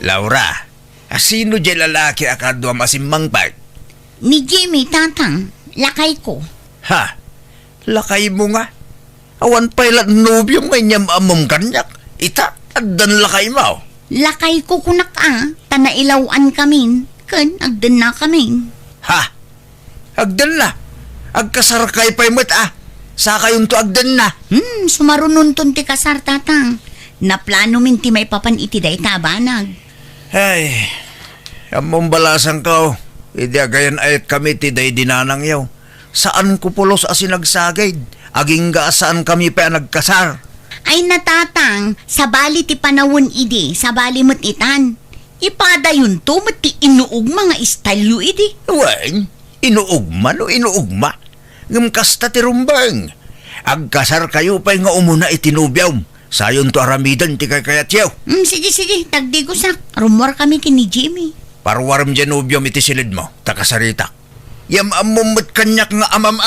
Laura, sino dyan lalaki akadwa masimmang part? Ni Jimmy, tatang. Lakay ko. Ha? Lakay mo nga? Awan pala nobyong may nyamamong kanyak. Ita, addan lakay mo. Lakay ko kunak tanailawan kamin. Kan, agdan na kamin. Ha? Agdan na? Agkasarkay pa'y mat Saka yung to agdan na. Sumarunon ton ti kasar, tatang. Naplano min ti may papan iti day tabanag. Ay, among balasan ka. Idi agayan ayat kami ti day dinanang yaw. Saan ko pulos asinagsagid? Aging saan kami pa nagkasar? Ay natatang, sabali ti panawon idi, sabali mo't itan. Ipada yun to, ti inuog mga istalyo idi. Wen, inuugma no inuugma. Ngumkasta ti rumbang. Agkasar kayo pa'y nga umuna itinubyaw. Sayon to aramidan ti kayat yaw. Sige, tagdi ko sak. Rumor kami kini Jimmy. Parwarm dyan ubyom iti silid mo, takasarita. Yam amumot kanyak nga amam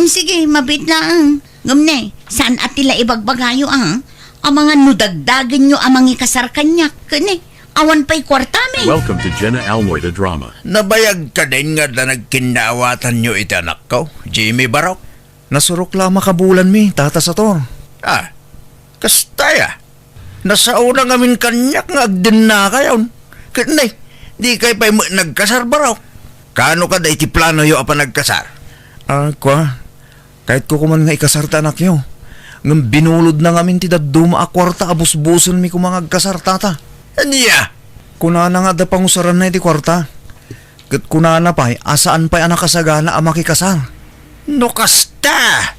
Sige, mabit lang. Ngamne, saan at tila ibagbagayo ang mga nudagdagan nyo amang ikasar kanyak. Kani, awan pa'y kwarta me. Welcome to Jenna Almoy the Drama. Nabayag ka din nga na nagkinaawatan nyo iti anak ko, Jimmy Barok. Nasurok lang makabulan mi, tata sa to. Kastaya. Nasauna ngamin kanyak nga agdin na kayon. Kanay, di kay pa'y nagkasar Barok. Kano ka da iti plano yo apa nagkasar? Kahit ko kuman nga ikasar ta anak yo. Ngam binulod na ngamin ti daduma akwarta abus-buson mi kumangag kasar tata. Aniya? Kunana nga da pangusaran na iti kwarta. Kat kunana pa'y asaan pa'y anak kasagana ang makikasar. No kasta.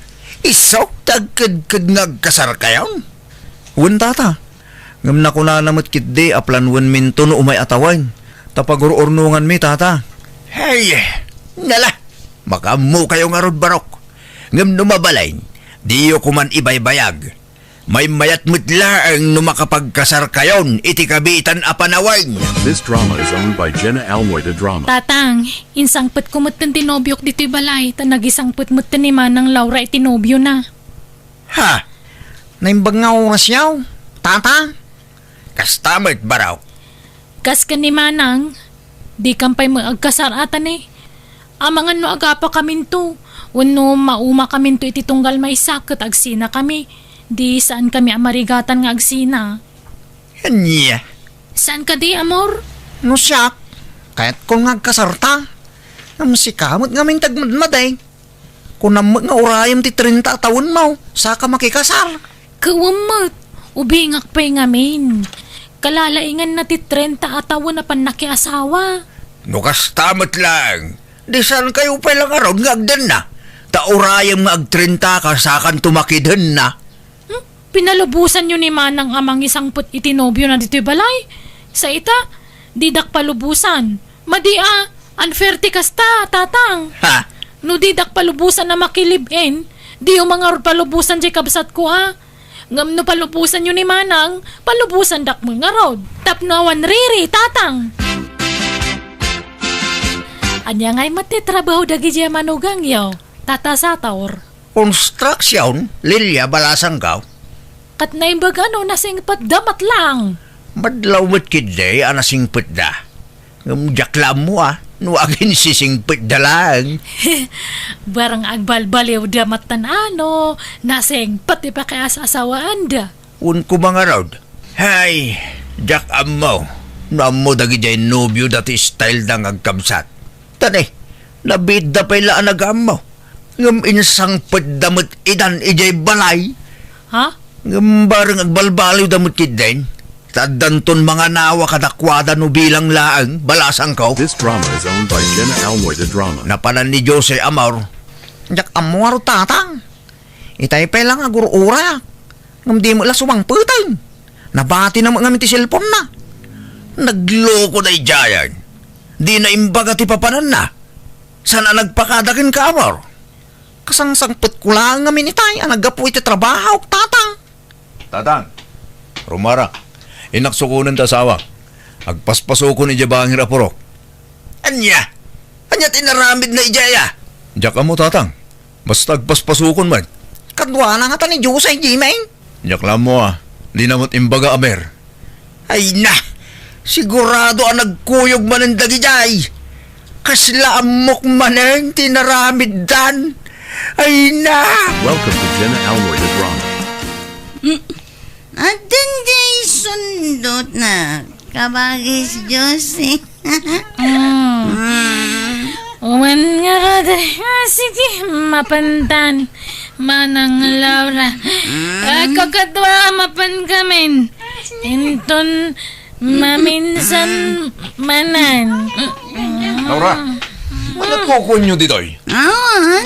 Isok tagkad nagkasar kayon? Wen tata. Ngam na kunana mo't kitdi aplanwan minto no umay atawain. Tapagururnungan mi tata. Hey, nala. Makamu kayo nga rod Barok. Ngam numabalain, diyo kuman ibaybayag. May mayat mutla ang numakapagkasar kayon, iti kabitan apanawain. This drama is owned by Jenna Almoy the Drama. Tatang, insangpet ko mo't tinobyok dito'y balay, nagisangpet mo't ni Manang Laura itinobyo na. Ha? Naimbag nga oras yaw, tata. Kastamit Barok. Kas ka ni Manang, di kampay magkasar atan eh. Amangan no agapa kamin to. Wano mauma kamin to iti tunggal may sakit agsina kami. Di saan kami amarigatan nga agsina. Anya? Saan ka di, amor? No siyak, kahit kung nagkasarta. Ngam si kamot ngamin tagmadmaday. Kung namag nga urayam ti 30 taon mo, saka makikasar. Kawamot, ubingak pa'y ngamin. Kalalaingan na ti 30 atawan na panakiasawa. No kastamit lang. Di saan kayo palang aron nga agdan na? Taurayam nga agtrinta ka sakan tumakidhan na. Pinalubusan nyo ni Manang amang isang put itinobyo na dito'y balay. Sa ita, didak palubusan. Madia, unfair ti kasta, tatang. Ha? No didak palubusan na makilibin, di yung mga palubusan di kabsat ko Ngam no palubusan nyo ni Manang, palubusan dak mga rod. Tapnawan riri, tatang. Anya nga'y matitrabaho dagi dya manugang yaw, tata sa taor. Construction, Lilia balasang ka. Kat na imbag nasingpat damat lang. Madlaw mo't kiday, anasingpit da. Jaklam mo no agin sisingpit da lang. Barang agbalbaliw damat nasingpat ipa kaya sa asawaan da. Un ko mga rod. Hay, jakam mo. Namo dagi jay nobyo dati style dang agkamsat. Tani, nabid da pa'y laan agam mo. Ngam insang damot idan ijay balay. Ha? Ngam barang agbalbaliw damot kidain. Tadanton mga nawa kadakwada no bilang laang balasang ko. This drama is owned by Jenna Almoy the Drama. Napanan ni Jose Amor. Jak amwaro tatang. Itay pa lang agurura. Ngam di mo la sumang putin. Nabati na mga ti cellphone na. Nagloko na ijayan. Di na imbaga ti papanan na. Sana nagpakadakin ka, Amor? Kasangsangput ko lang ngamin itay. Nagapu iti trabaho, tatang. Tatang, rumara. Inaksukunan ta sawa. Agpaspasuko ni Jabang Hirapurok. Anya? Anya tinaramid na ijaya? Jak mo tatang. Basta agpaspasukon man. Kadwa na nga ta ni Diyos ay Jimeng. Jak mo Di namot imbaga amer. Ay na! Sigurado ang nagkuyog man ang dagijay. Kasla amok maneng tinaramid dan. Ay na! Welcome to Jenna Almoy the Drama. At hindi sundot na kabagis Josie. Uman nga ka sige, mapantan. Manang Laura. Kakatwa mapan kamin. Inton maminsan manan. Laura, ano kukunyo ditoy? Awan,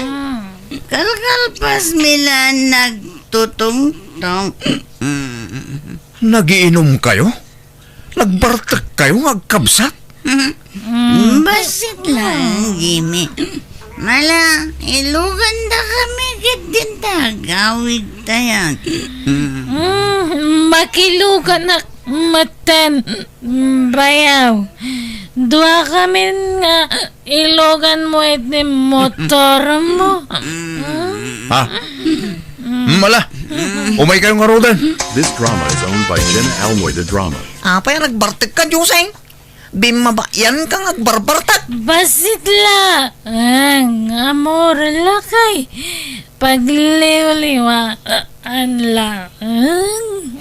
kalkalpas mila nagtutungtong. Nagiinom kayo? Nagbartak kayo agkabsat? Basit lang, Jimmy. Mala, ilugan na kami din tagawid tayan. Makilugan na matan bayaw. Dua kami nga ilogan mo iti motor mo. Ha? Mala, umay kayong arudan. This drama is owned by Jenna Almoy the Drama. Apa yung nagbartik ka, Joseng? Bimabayan kang nagbarbartak. Basit la. Ang amor lakay. Pagliw-liwaan la.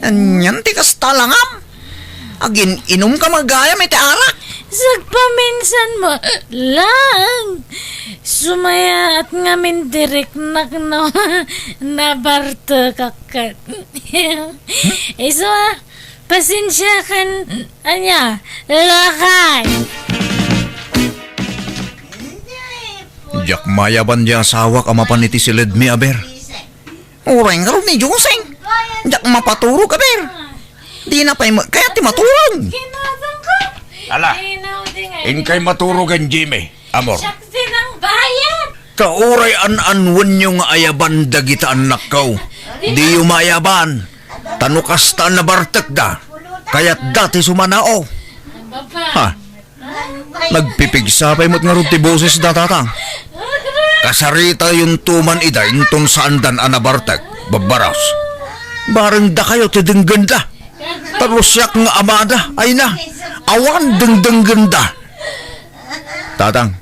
Anyan, tikas talangam. Agin, inom ka magaya, may tearak. Sagpaminsan mo lang. Sumaya at ngamin direk nakno nabarto kakat. Iso pasensya kan anya lakay. Jak mayaban di asawa ka mapaniti si Ledmi aber. Ureng ka rin ni Joseng. Diyak mapaturo ka, ber. Di na pa kaya ti maturong. Kinatang ko. Ala, inkay maturugan Jimmy, amor. Sakti ng bayan. Kauray an-anwan yung ayaban dagita anak ko. Di yung mayaban. Tanukasta na bartek da. Kaya't dati sumanao. Ha? Nagpipigsapay mo't nga rin ti boses da tatang. Kasarita yung tuman ida intong saandan anabartek. Babaras. Barang da kayo ti ganda. Tarusyak nga amada. Ay na. Awan deng ganda. Tatang.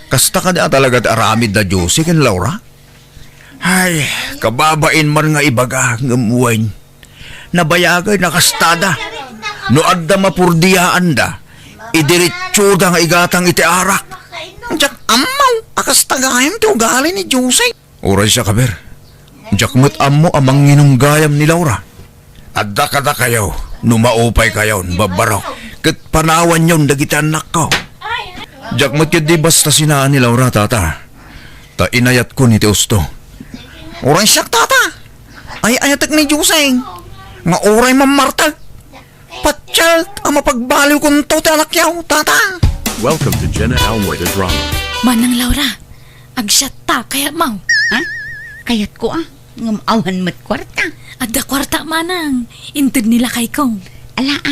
Kasta ka na talaga aramid na Josie ken Laura? Ay, kababain man nga ibaga ngamuwain. Nabayagay na kastada. No adda mapurdiyaan da. Idiritso da nga igatang iti arak. Diyak amaw, akas tagayam ti ugali ni Joseng. Oray siya kaber. Diyak mo't amo amang ginunggayam ni Laura. Adda kada kayo. Numaupay kayo. Babaraw. Kat panawan yun dagiti anak ko. Diyak mo't yun di basta sinaan ni Laura tata. Ta inayat ko ni Teusto. Ureng siyak, tata. Ay ayatak ni Joseng. Nga oray mamartag. Patyal, ang mapagbaliw kong tao ti anak yaw, tata. Welcome to Jenna Almoy the Drama. Manang Laura. Agsyat ta kaya mau. Ha? Kayat ko ngamawan mat kwarta. Adda kwarta manang. Intid nila kay kong. Ala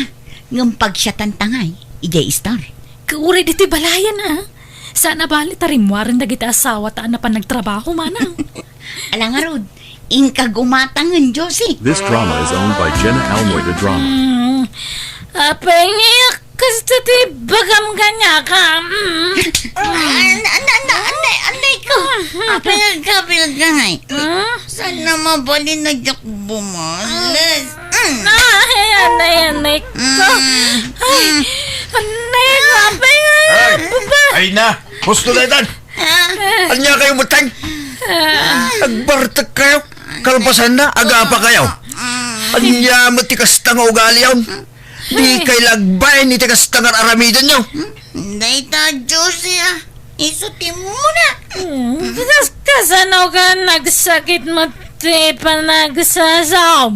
ngam pagsyatan tangay. Ijay star. Kauray diti balayan Sana bali tarimwaran dagiti asawa taan na pa nagtrabaho manang. Ala nga rod, ingka gumatangan Josie. This drama is owned by Jenna Almoy the Drama. Apengyak kasta ti bagam ganya ka. Anday ko. Pinagkapilagay. Sana mabalin na jak bumalas. Anay ko. Anay ko. Ay na! Gusto na itan! Anya kayo mutang? Nagbartak kayo? Kalpasan na? Agapa kayo? Anya mo tikasta nga ugali yun? Di kay lagbay ni tikasta nga aramidan nyo? Day ta Josie isuti mo na. Kasano ka nagsakit mo ti panagsasaw?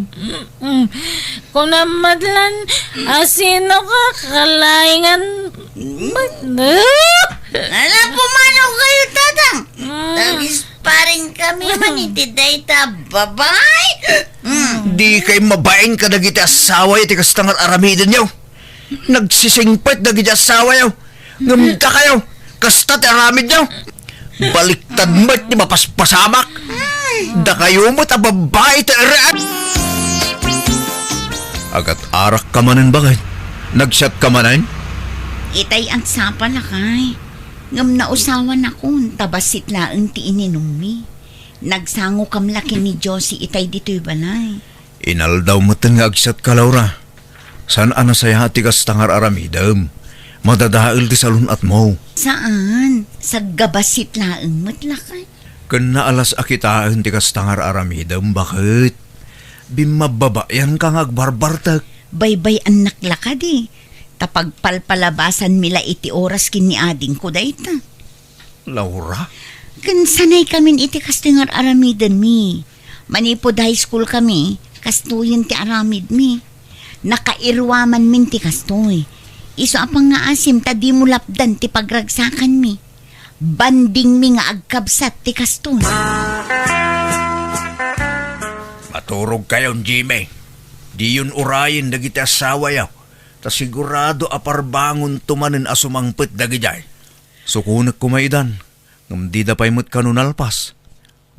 Kung namadlan, sino ka kalaingan? Ala pumanaw kayo tatang. Tagis pa rin kami maniti day ta babay. Di kay mabain ka nagiti asawa yung tikasta nga aramidan nyo? Nagsisingpit nagiti asawa nyo? Ngamda kayo? Kasta ti aramid nyo? Baliktad mo't ni mapaspasamak? Da kayo mo't ababay ti arat? Agat arak ka manin bakit? Nagshot ka manan? Itay ang sapa lakay. Ngam na usawan ako, tabasit laang ti ininumi. Nagsango kam laki ni Josie itay dito'y balay. Inaldaw mo nga agshot ka, Laura. Saan ana saya hati kas tangar aramidam? Madadail ti salun at mo. Saan? Sa gabasit laang matlakay. Kena alas akitaan ti kas tangar aramidam, bakit? Bimababayan kang agbarbartak. Baybay ang naklaka di. Tapag palpalabasan mila iti oras kini ading ko dayta. Laura? Kan sanay kamin iti kastingar aramidan mi. Manipod high school kami, kastuyin ti aramid mi. Nakairwaman min ti kastoy. Iso apang nga asim ta di mo lapdan ti pagragsakan mi. Banding mi nga agkabsat ti kastoy. Maturog kayon, Jimmy. Di yun urayin dagiti asawa yaw. Ta sigurado aparbangon tumanin asumangpet dagijay. Sukunak kumaidan. Ngam di da pa'y mo't kanunalpas.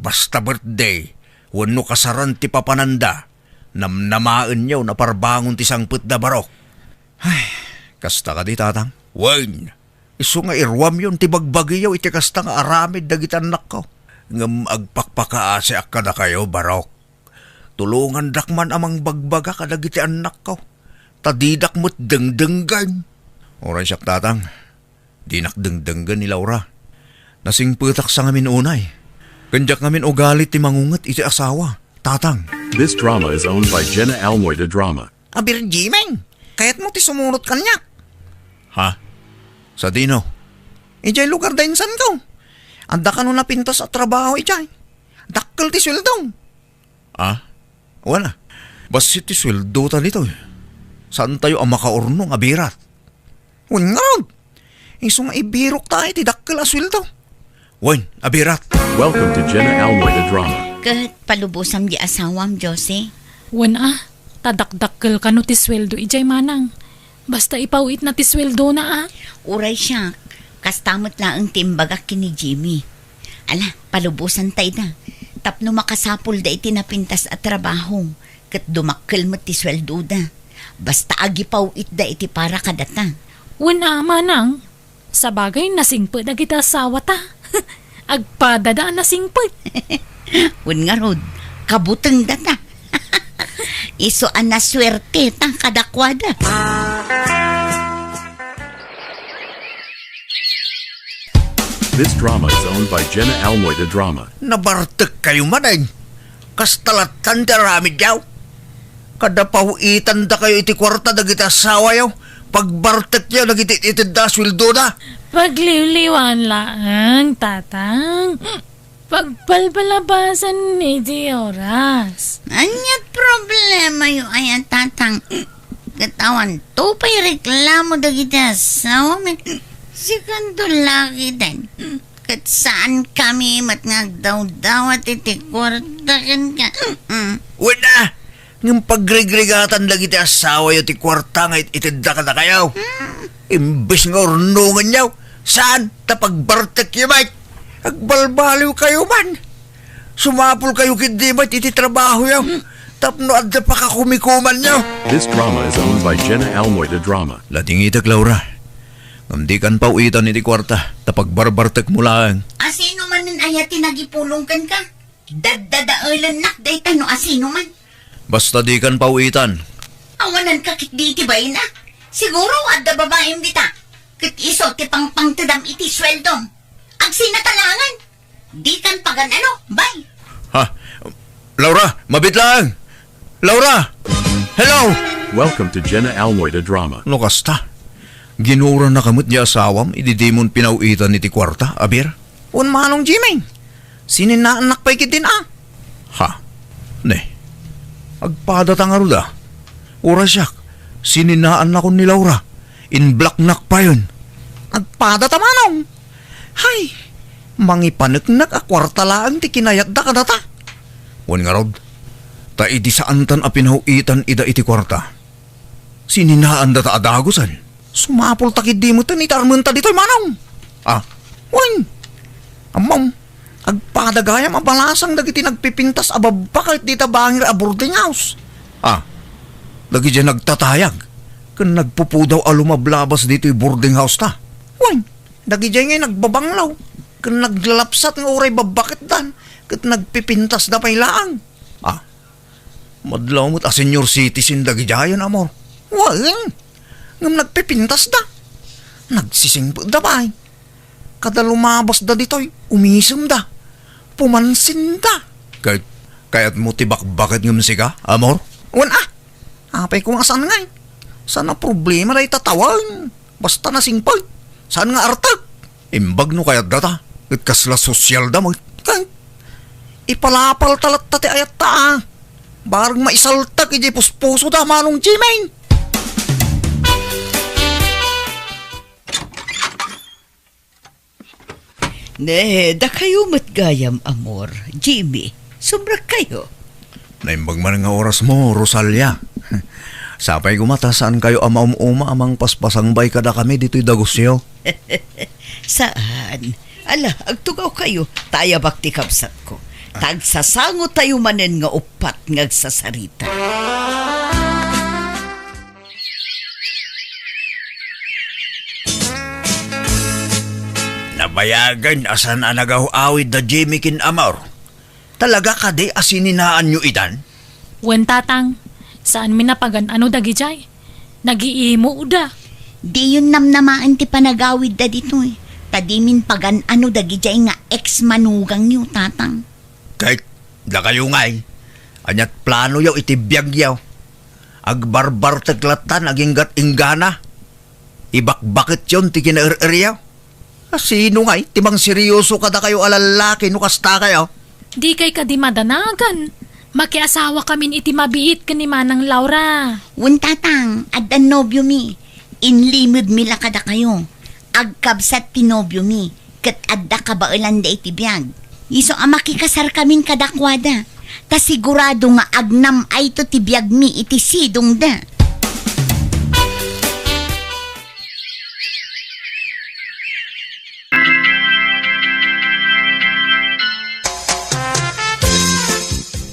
Basta birthday, wano kasaran ti papananda. Namnamaan yaw na parbangon ti sangpet da barok. Ay, kasta ka di tatang. Wan, iso nga irwam yun ti bagbagi yaw iti kasta nga aramid dagiti anak ko. Ngam agpakpakaase akada kayo barok. Tulungan dakman amang bagbaga kadagiti anak ko. Tadidak mo't dengdenggan. Oray siyak tatang. Dinak dengdenggan ni Laura. Nasing putak sa ngamin unay. Kanjak ngamin ugalit ti mangungat iti asawa. Tatang. This drama is owned by Jenna Almoida Drama. Abir Jimeng, kayat mo ti sumunod kanyak. Ha? Sa dino? Ijay lugar dahin san ko. Anda ka nun napintas at trabaho ijay. Dakkel ti sweldong. Ah? Wala. Basit ti sweldo ta dito. Saan tayo ang makaurnong abirat? Wan nga rod. Iso nga ibirok tayo ti dakkel a sweldo. Wen, abirat. Welcome to Jenna Almoida Drama. Kat palubosam di asawam, Josie. Wan tadakdakkel ka no ti sweldo ijay manang. Basta ipawit na ti sweldo na Uray siya, kastamot laang timbagak kini Jimmy. Ala, palubusan tayo na. Tapno makasapol da iti napintas at trabaho. Kat dumakkel mo ti sweldo da. Basta agipaw it da iti para kadata. Wan manang. Sa bagay nasingpet na kita asawa ta. Agpadadaan nasingpet. Wan nga rod, kabuteng data. Iso an naswerte tang kadakwada. This drama is owned by Jenna Almoida Drama. Nabartek kayo manay. Kastalatan ti aramid yaw. Kada pawitan da kayo iti kwarta dagiti asawa yaw. Pagbartek yaw dagiti iti da sweldo da. Pagliwliwan lang, tatang. Pagpalpalabasan ni di oras. Anyat problema yung ayan tatang. Katawan to pa'y reklamo dagiti asawa mi. Sikando lagi din. Kat saan kami matngagdaw-dawat iti kwarta ka. Wala. Ng pagregregatan lagi ti asawa yaw ti kwarta nga itida ka na kayaw. Imbes nga urnungan yaw. Saan? Tapagbartek yaw, Mike. Agbalbaliw kayo man. Sumapol kayo kindi, Mike, iti trabaho yaw. Tapno adda pa ka kumikuman yaw. This drama is owned by Jenna Almoida Drama. Lating itak, Laura. Ngamdi kan pauitan iti kwarta. Tapagbarbartek mo lang. Asino man nun ayati nagipulongkan ka? Dadadailan nak dayta no asino man. Basta di kan pauitan. Awanan ka kit di iti bay na. Siguro adda babaeng dita. Kit iso ti pangpang tadam iti sweldom. Agsinatalangan. Di kan pagan ano, bay. Ha? Laura, mabit lang. Laura! Hello! Welcome to Jenna Almoida Drama. No kasta? Ginura na kamot niya asawam, ididimon pinauitan iti kwarta, abir? Un manong Jimeng. Sininaanak pa'y kitin Ha? Ne? Agpadata nga ruda. Ura siyak, sininaan na ko ni Laura. In black nak pa yun. Agpada tamanong. Hay, mangipanagnak a kwarta laang ti kinayat da kadata. Wan nga rod, ta idi saan tan a pinauitan ida iti kwarta. Sininaan data adagusan. Sumapol takid di mo tan itarmunta dito'y manong. Ah, Uy, amam, agpadagayam abalasang dagiti nagpipintas ababa kahit di tabangir a boarding house. lagi dyan nagtatayag. Kan nagpupudaw alumablabas dito'y boarding house ta. Wan, dagijay ngay nagbabanglaw. Kan naglalapsat nga oray babakit dan. Kat nagpipintas da pay laang. Ah, madlaw mo't a senior citizen dagijayan, amor. Wan, ngam nagpipintas da. Nagsisingpot da pay. Kada lumabas da dito'y umisum da. Pumansin da. Kaya't mo tibak-bakit ngam siga, amor? Wan apay kung asan ngay. Sana problema na itatawag. Basta nasingpag. Saan nga artag? Imbag no kayat data. At kasla sosyal da mo. Kay, ipalapal talat tati ayat ta. Barang maisaltag iji puspuso da manong Jimain. Da kayo matgayam, amor. Jimmy, sobra kayo. Naimbag man nga oras mo, Rosalia. Sapay gumata saan kayo ama-uma amang paspasang bay kada kami dito'y dagusyo. Saan? Ala, agtugaw kayo. Taya bakti kapsat ko. Tagsasango tayo manen nga upat ngagsasarita. Nabayagan asan anagaw-awid na Jimmy kin Amor. Talaga ka di asininaan nyo idan? Wen tatang, saan minapagan ano dagijay? Nagiimo uda. Di yun namnamaan ti panagawid da dito eh. Tadimin pagan ano dagijay nga ex-manugang niyo, tatang. Kahit da kayo ngay. Anyat plano yaw itibiyag yaw. Agbarbar taglatan aginggat inggana. Ibakbakit yon ti kinair-iryaw. Sino ngay? Timang seryoso kada kayo alalaki no kasta kayo. Di kay ka di madanagan. Makiasawa kamin iti mabiit ka ni Manang Laura. Wen tatang, addan nobyo mi. Inlimod mila kada kayo. Agkabsat ti nobyo mi. Kat adda ka ba da iti biyag. Iso makikasar kamin kadakwada. Ta sigurado nga agnam ay to ti biyag mi iti sidong da.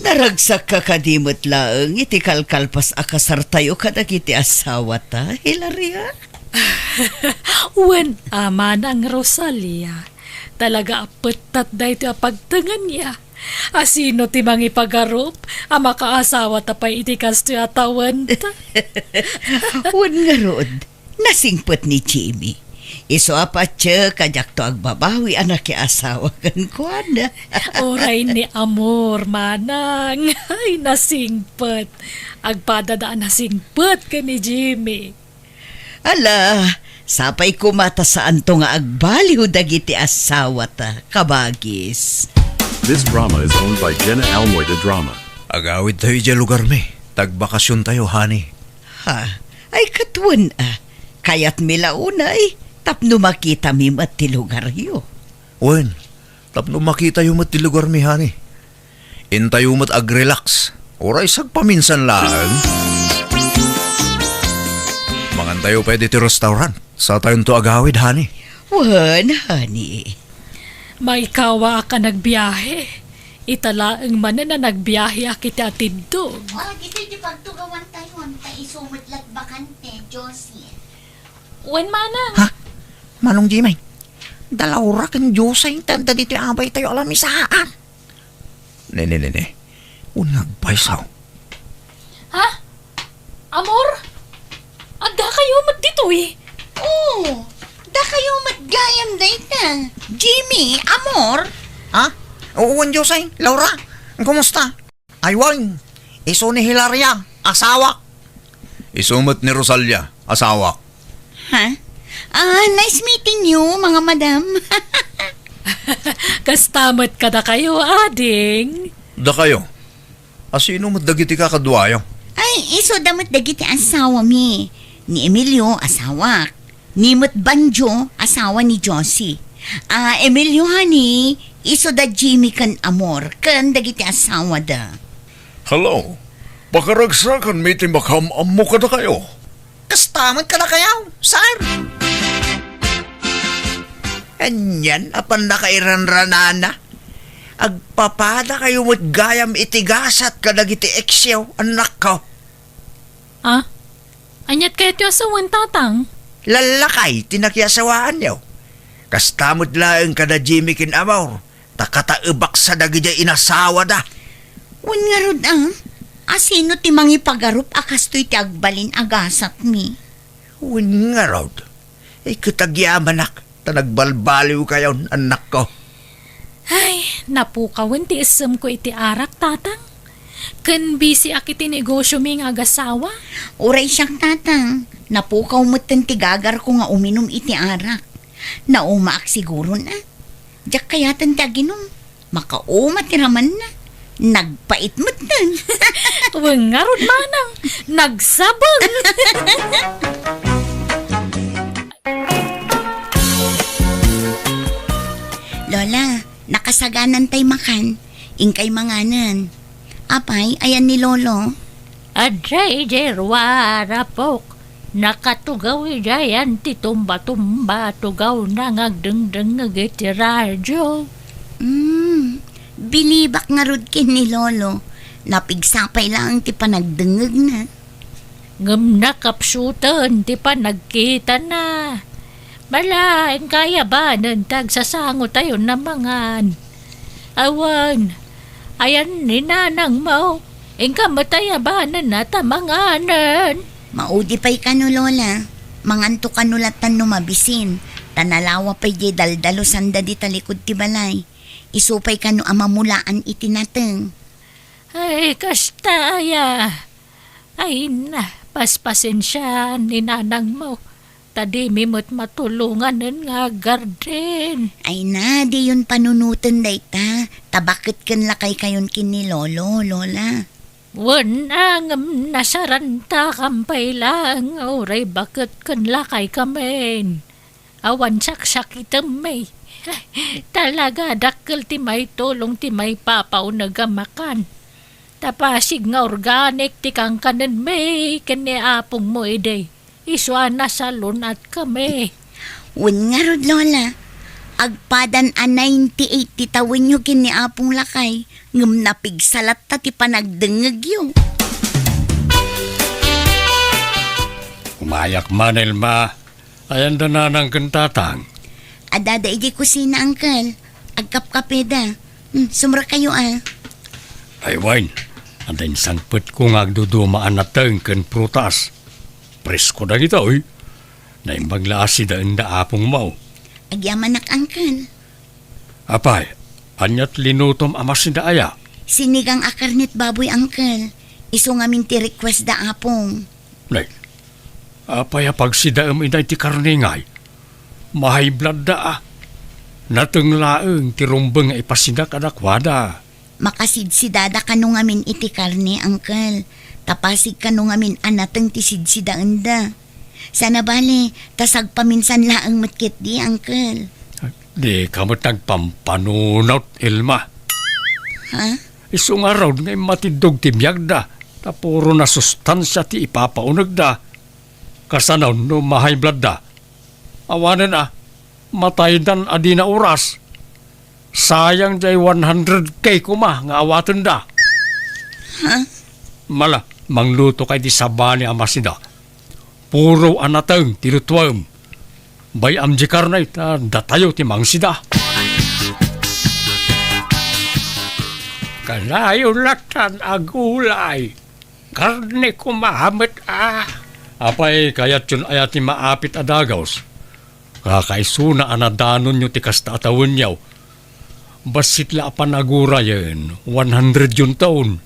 Naragsak ka kadimot laeng iti kalkalpas akasar tayo kadag iti asawa ta, Hilaria. Wen Manang Rosalia. Talaga apetat da ito apagtangan niya. Asino ti mangi pagarup, makaasawa tapay iti kasto atawan ta. Wan nga rod, nasingpot ni Jimmy. Iso apatya kajak to agbabawi anak asawa kan kuana. Oray ni Amor, Manang. Ay, nasingpot. Agpadadaan nasingpot ka ni Jimmy. Ala, sapay kumata saan to nga agbaliw dagiti asawa ta, kabagis. This drama is owned by Jenna Almoida Drama. Agawid tayo dyan lugar mi. Tagbakasyon tayo, honey. Ha, ay katwan Kayat milaunay, tapno makita mi mat ti lugar yo. Wen, tapno makita yung mat ti lugar mi, honey. Intayo mat ag-relax. Oray sagpaminsan lang. Mangantayo pwede ti restaurant. Sa tayon to agawid, honey. Wan, honey. May kawa ka nagbiyahe. Italaang man na nagbiyahe akiti atiddo. Ito di pagtugawan tayo, isumutlat bakante, Josie. Wen Manang. Ha? Manong Jimain, dalawra kan Diyosay, tanda dito abay tayo alam isaan. Ne. Unag paisaw. Ha? Amor? Agda kayo mat dito eh. Oh, da kayo matgayam dayta. Jimmy, Amor. Ha? Oo, Diyosay, Laura, kumusta? Aywan, iso ni Hilaria, asawa. Isumat ni Rosalia, asawa. Ha? Nice meeting you, mga madam. Kastamat ka na kayo, ading. Da kayo. Asino madagiti ka kadwayo? Ay, iso damat dagiti asawa mi. Ni Emilio, asawa. Ni Banjo, asawa ni Josie. Emilio, honey, iso da Jimmy kan Amor, kan dagiti asawa da. Hello. Pakaragsakan may timakam-am mo ka na kayo. Kastaman ka na kayaw, sir. Anyan, apan nakairanranana. Agpapada kayo mo't gayam itigasat ka nagiti eksyaw, anak ko. Ah? Anyat kayo ti asawan tatang. Lalakay, tinakyasawaan niyo. Kastamot lang kada Jimmy kin amaw. Takataebak sa dagijay inasawa da. Wan nga rod asino ti mangipagarup akastoy ti agbalin agasat mi. Win nga raw. Kitagyaman tanagbalbaliw kayo, anak ko. Ay, napukawan ti isam ko iti arak tatang. Kan busy akiti negosyo mi nga agasawa. Uray siyang tatang, napukaw mo't ti gagar ko nga uminom iti arak. Naumaak siguro na. Diyak kaya ti aginom, makauma ti raman na. Nagpait mo't nun. Wang nga rod manang, nagsabang. Lola, nakasaganan tay makan, ingkay manganan. Apay, ayan ni Lolo. Adjay jerwara pok. Nakatugaw jayan ti tumba-tumba tugaw na ngagdeng-deng ngagiti radyo. Bilibak nga rod kin ni Lolo. Napigsapay lang ti panagdengeg na. Ngam nakapsutan ti pa nagkita na. Malain kaya ba ng tagsasango tayo na mangan? Awan, ayan ni nanang mo. Ingka mataya ba na natamanganan? Maudi pa'y kano, Lola. Manganto kanulatan no mabisin. Tanalawa pa'y di daldalo sanda di talikod ti balay. Isupay kano amamulaan itinateng. Ay, kastaya. Ay na, paspasin siya ni nanang mo. Tadi mimot matulungan nga garden. Ay na, di yun panunutan day ta. Tabakit kan lakay kayon kin ni Lolo, Lola. Wanang nasaranta kampay lang. Oray bakit kan lakay kamen. Awan saksak itamay. Talaga dakkel ti may tulong ti may papaw nagamakan. Tapasig nga organic ti kang kanan may kaniapong mo ide. Iswa na salon at kami. Wen nga rod, Lola. Agpadan a 98 ti tawin nyo kin ni apong lakay. Ngam napigsalat ta ti panagdengeg yun. Umayak man, Elma. Ayan da na ng kantatang. Adada iji kusina, Uncle. Agkapkapeda. Sumra kayo Ay, Wine. Andayin sangpet ko nga agdudumaan na teng kan prutas. Presko na kita, oy. Naimbaglaasi daan da apong mau. Agyamanak, Uncle. Apay, anyat linutom amasin da aya. Sinigang akarnit baboy, Uncle. Iso ngamin ti request da apong. Nay, apay apag si daam inay ti karningay. Mahay blood da ah. Natenglaeng ti rumbeng ay pasinak adakwada. Makasidsidada kanu ngamin iti karne, Uncle. Tapasig kanu ngamin anateng ti sidsidaan da. Sana bale, tasag paminsan laang matkit di, Uncle. Di kamot nagpampanunot, Elma. Ha? Isong araw ngay matidog ti biyag da. Tapuro na sustansya ti ipapaunag da. Kasanaw no mahay blood da. Awanan matay dan adi na oras. Sayang jay 100k kuma nga awatan da. Ha? Mala, mangluto kay di sabani amasida. Puro anateng tinutuam. Bay amjikar na ita datayo ti mangsida. Kalayo latan agulay. Karne ko mahamet Apay kayat yun ayat ni maapit adagaws. Kakaisuna anadanon nyo ti kasta atawin yaw. Basit la panagura yan, 100 yun taon.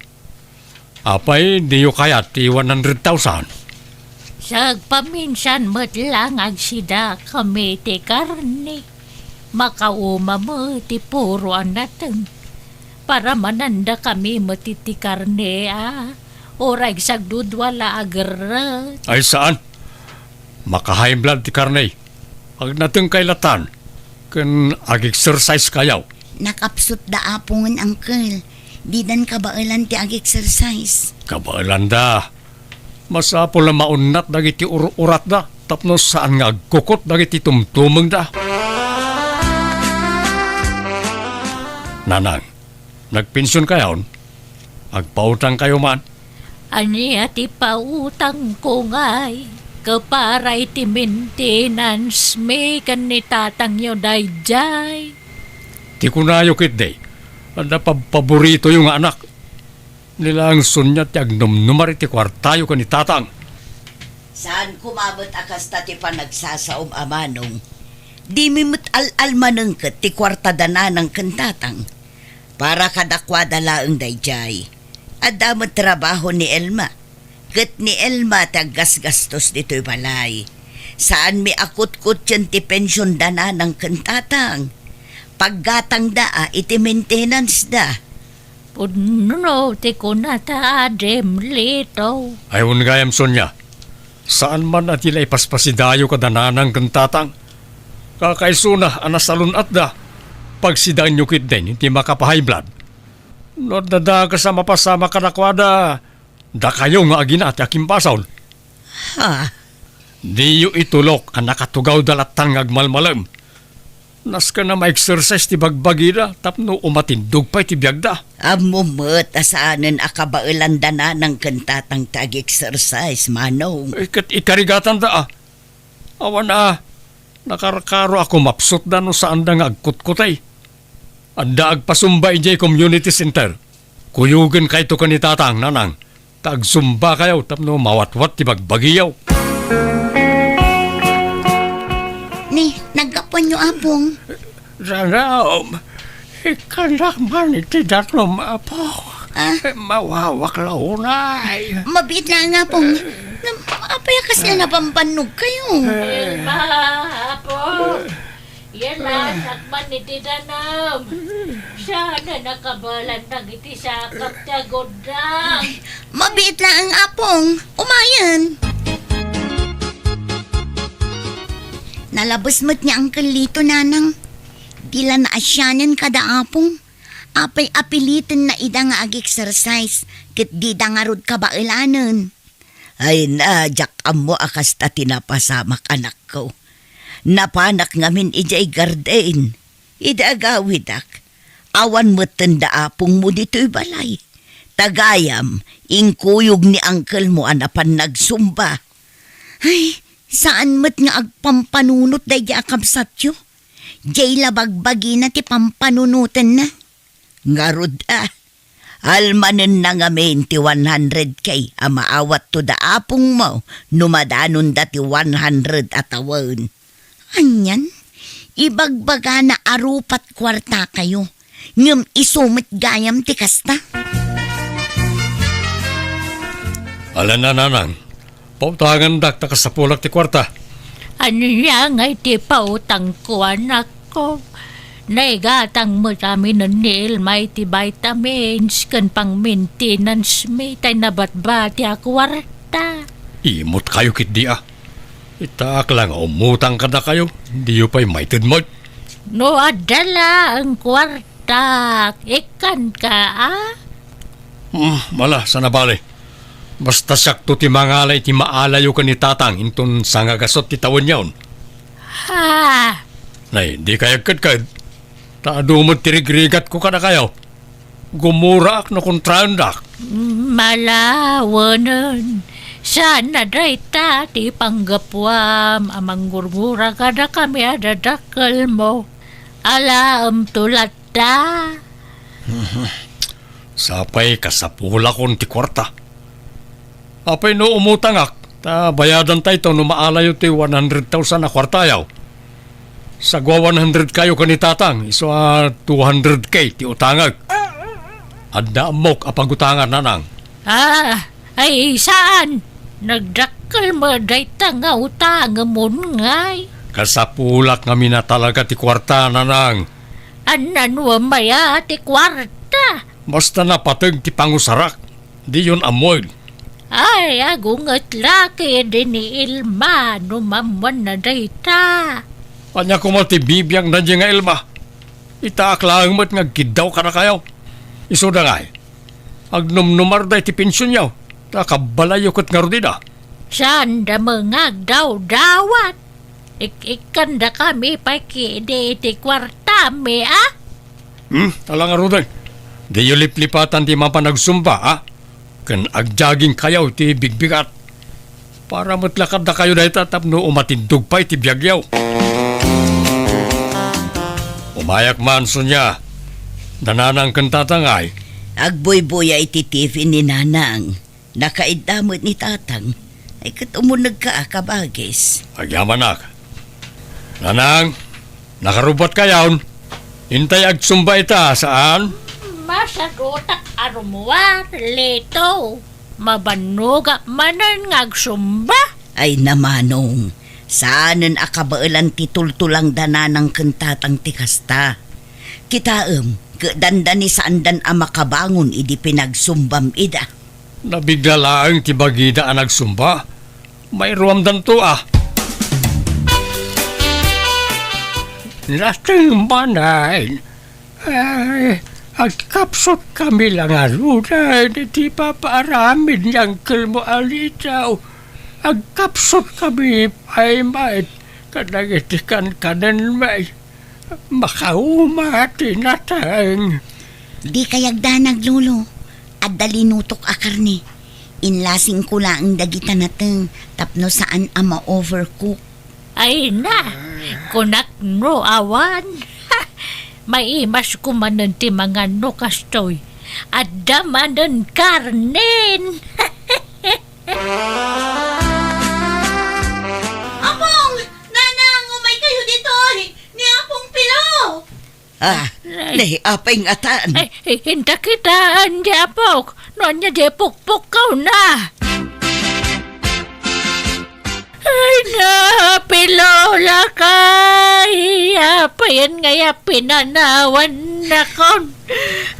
Apay, di yu kayat ti 100,000. Sagpaminsan mo't lang agsida kami ti karne. Makauma mo ti puro anateng. Para mananda kami mo ti karne Oray sagdudwala agarrat. Ay saan? Maka-high blood ti karne. Ag nateng kailatan. Kan ag-exercise kayaw. Nakapsut da apongan, Uncle. Di dan kabailan ti ag-exercise. Kabailan da. Masapol na maunat dagiti urat da. Tapno saan nga agkukot dagiti tumtumeng da. Nanang, nagpensyon kayon? Agpautang kayo man? Anya ti pautang ko ngay, kaparay ti maintenance me kan ni tatang yo dayjay. Ti kunayo kit day. Ada paborito yung anak. Nilang sunya ti agnumnumar iti kwartayo ka ni tatang. Saan kumabot akas ti panagsasaom amanong? Di mimut al-almanengket ti kwartadana ng kentatang. Para kadakwada laeng dayjay. Adamot trabaho ni Elma. Ket ni Elma taggasgastos dito'y balay. Saan mi akut-kut yan ti pensyon dana ng kentatang? Paggatang daa iti maintenance da. Puno ti kunata adem lito. Ayun gayam sunya. Saan man at ila ipaspasidayo ka dananang kentatang? Kakaisuna anasalun at da. Pag sidaan nyo kit din, hindi makapahay blood. No dada ka sa mapasama kanakwada, da kayo nga aginati aking pasaw. Ha? Di yu itulok ang nakatugaw dalatang agmalmalam. Nas ka na ma-exercise ti bagbagi na, tapno umatindog pa iti biyagda. Amumot asaanan akabailan dana ng kentatang tag-exercise, manong. Ikat ikarigatan da Awan nakarakaro ako mapsot da no saan da nga agkutkutay. Anda agpasumbay jay community center. Kuyugan kay to kanitatang nanang. Tagsumba kayo tapno mawatwat ti bagbagiyaw. Ni, nagkapon nyo apong. Sana, ikanak man iti datlom apo. Mawawak launay. Mabit na nga pong. Apayakas na napambanog kayo. Apo, yan na sakman ni Tidanam. Siya na nakabalan ng iti sakap ta godang. Mabit na ang apong. Umayan. Nalabas mo't niya ang kalito, nanang. Dila na asyanan kada apong. Apay apilitin na ida nga ag-exercise. Kit di da nga rod kabailanan. Ay na, jak amo akas ta tinapasamak anak ko. Napanak ngamin ijay garden. Idagawidak. Awan mo tanda apong mo dito'y balay. Tagayam, ingkuyog ni uncle mo anapan nagsumba. Ay, saan mo't nga agpampanunot day akabsatyo? Jay labagbagi na ti pampanunutan na. Ngarod almanen na ngamin ti 100K maawat to da apong mo numadanon dati 100 atawon. Anyan, ibagbaga na arupat kwarta kayo. Ngam isumit gayam ti kasta. Ala na nanang. Pautangan dakta ka sa pulak ti kwarta. Ano niya nga iti pautang ko anak ko. Naigatang mo kami ng nil may ti vitamins kan pang maintenance may tay nabatbati a kwarta. Imot kayo kit di Itaak lang umutang ka na kayo. Di yu pa'y maited mo. No adala ang kwarta. Ikan ka Mala, sana bale. Basta sakto ti mangalay ti maalayo ka ni tatang intun sangagasot ti tawon yaon. Ha? Nay, di kayagkad-kad. Taadumot tirigrigat ko ka na kayo. Gumurak na kontrandak. Malawanan. Sana dayta ti panggapwam amang gurgura kada kami adadakal mo. Alam tulat ta. Sapay kasapula kon ti kwarta. Apay no umutangak. Ta bayadan tayo to no maalayo ti 100,000 na kwartayaw. Sagwa 100 kayo kanitatang. Iso 200K ti utangag. Adda mok apagutangan nanang. Ay saan? Nagdakal mo dayta nga utang mo ngay. Kasapulak nga mina talaga ti kwarta nanang. Anan wa maya ti kwarta. Basta napatag ti pangusarak. Di yun amoy. Ay agungat laki din ni Ilma numamuan na dayta. Anya ko mo ti bibiyang na nga Elma. Itaak lang mo't nga gidaw ka na kayo. Iso na nga agnumnumar day ti pensyon yaw. Nakabalayo kat nga rodina. Saan da mga daw-dawat? Ikan da kami pakide ti kwarta me Tala nga rodan. Di yu liplipatan ti mapanagsumba Kan agjaging kayaw ti bigbigat. Para matlakad na kayo na itatapno umatindog pa iti biyagyaw. Umayak man so niya. Nananang kan tatangay. Agboy-boy ay titifin ni Nanang. Nakaidamot ni Tatang. Ay katumunag ka, kabagis. Agyamanak. Nanang, nakarubat kayaw. Hintay agsumba ita saan? Masagutak arumuwa, leto. Mabanuga manan ngagsumba. Ay namanong. Saanan akabailan titultulang dananang kentatang tikasta. Kitaem, kedandan ni saandan ama kabangon idi pinagsumbam ida. Nabigla laang tibagida ang nagsumba. May ruamdan to ah. Lasting manay. Ay, agkapsot kami lang alunan. Di pa paaramin niyang kilmo alitaw. Agkapsot kami ay may kanagitikan kanan may. Makaumati na tang. Di kayagdanag lolo. At dalinutok akarni. Inlasing ko lang ang dagita nateng tapno saan ama overcook. Ay na, kunak no awan. May imas kumanan ti mga no kastoy. At damanan karnen. Apong! Nanang, umay kayo dito! Ni Apong Pilo! Ah, nahi apay ngatan. Ay, hinta kita, Japok. Nonya Japok-pok kau na. Ay na, pilola kay. Apayan nga pinanawan na kon.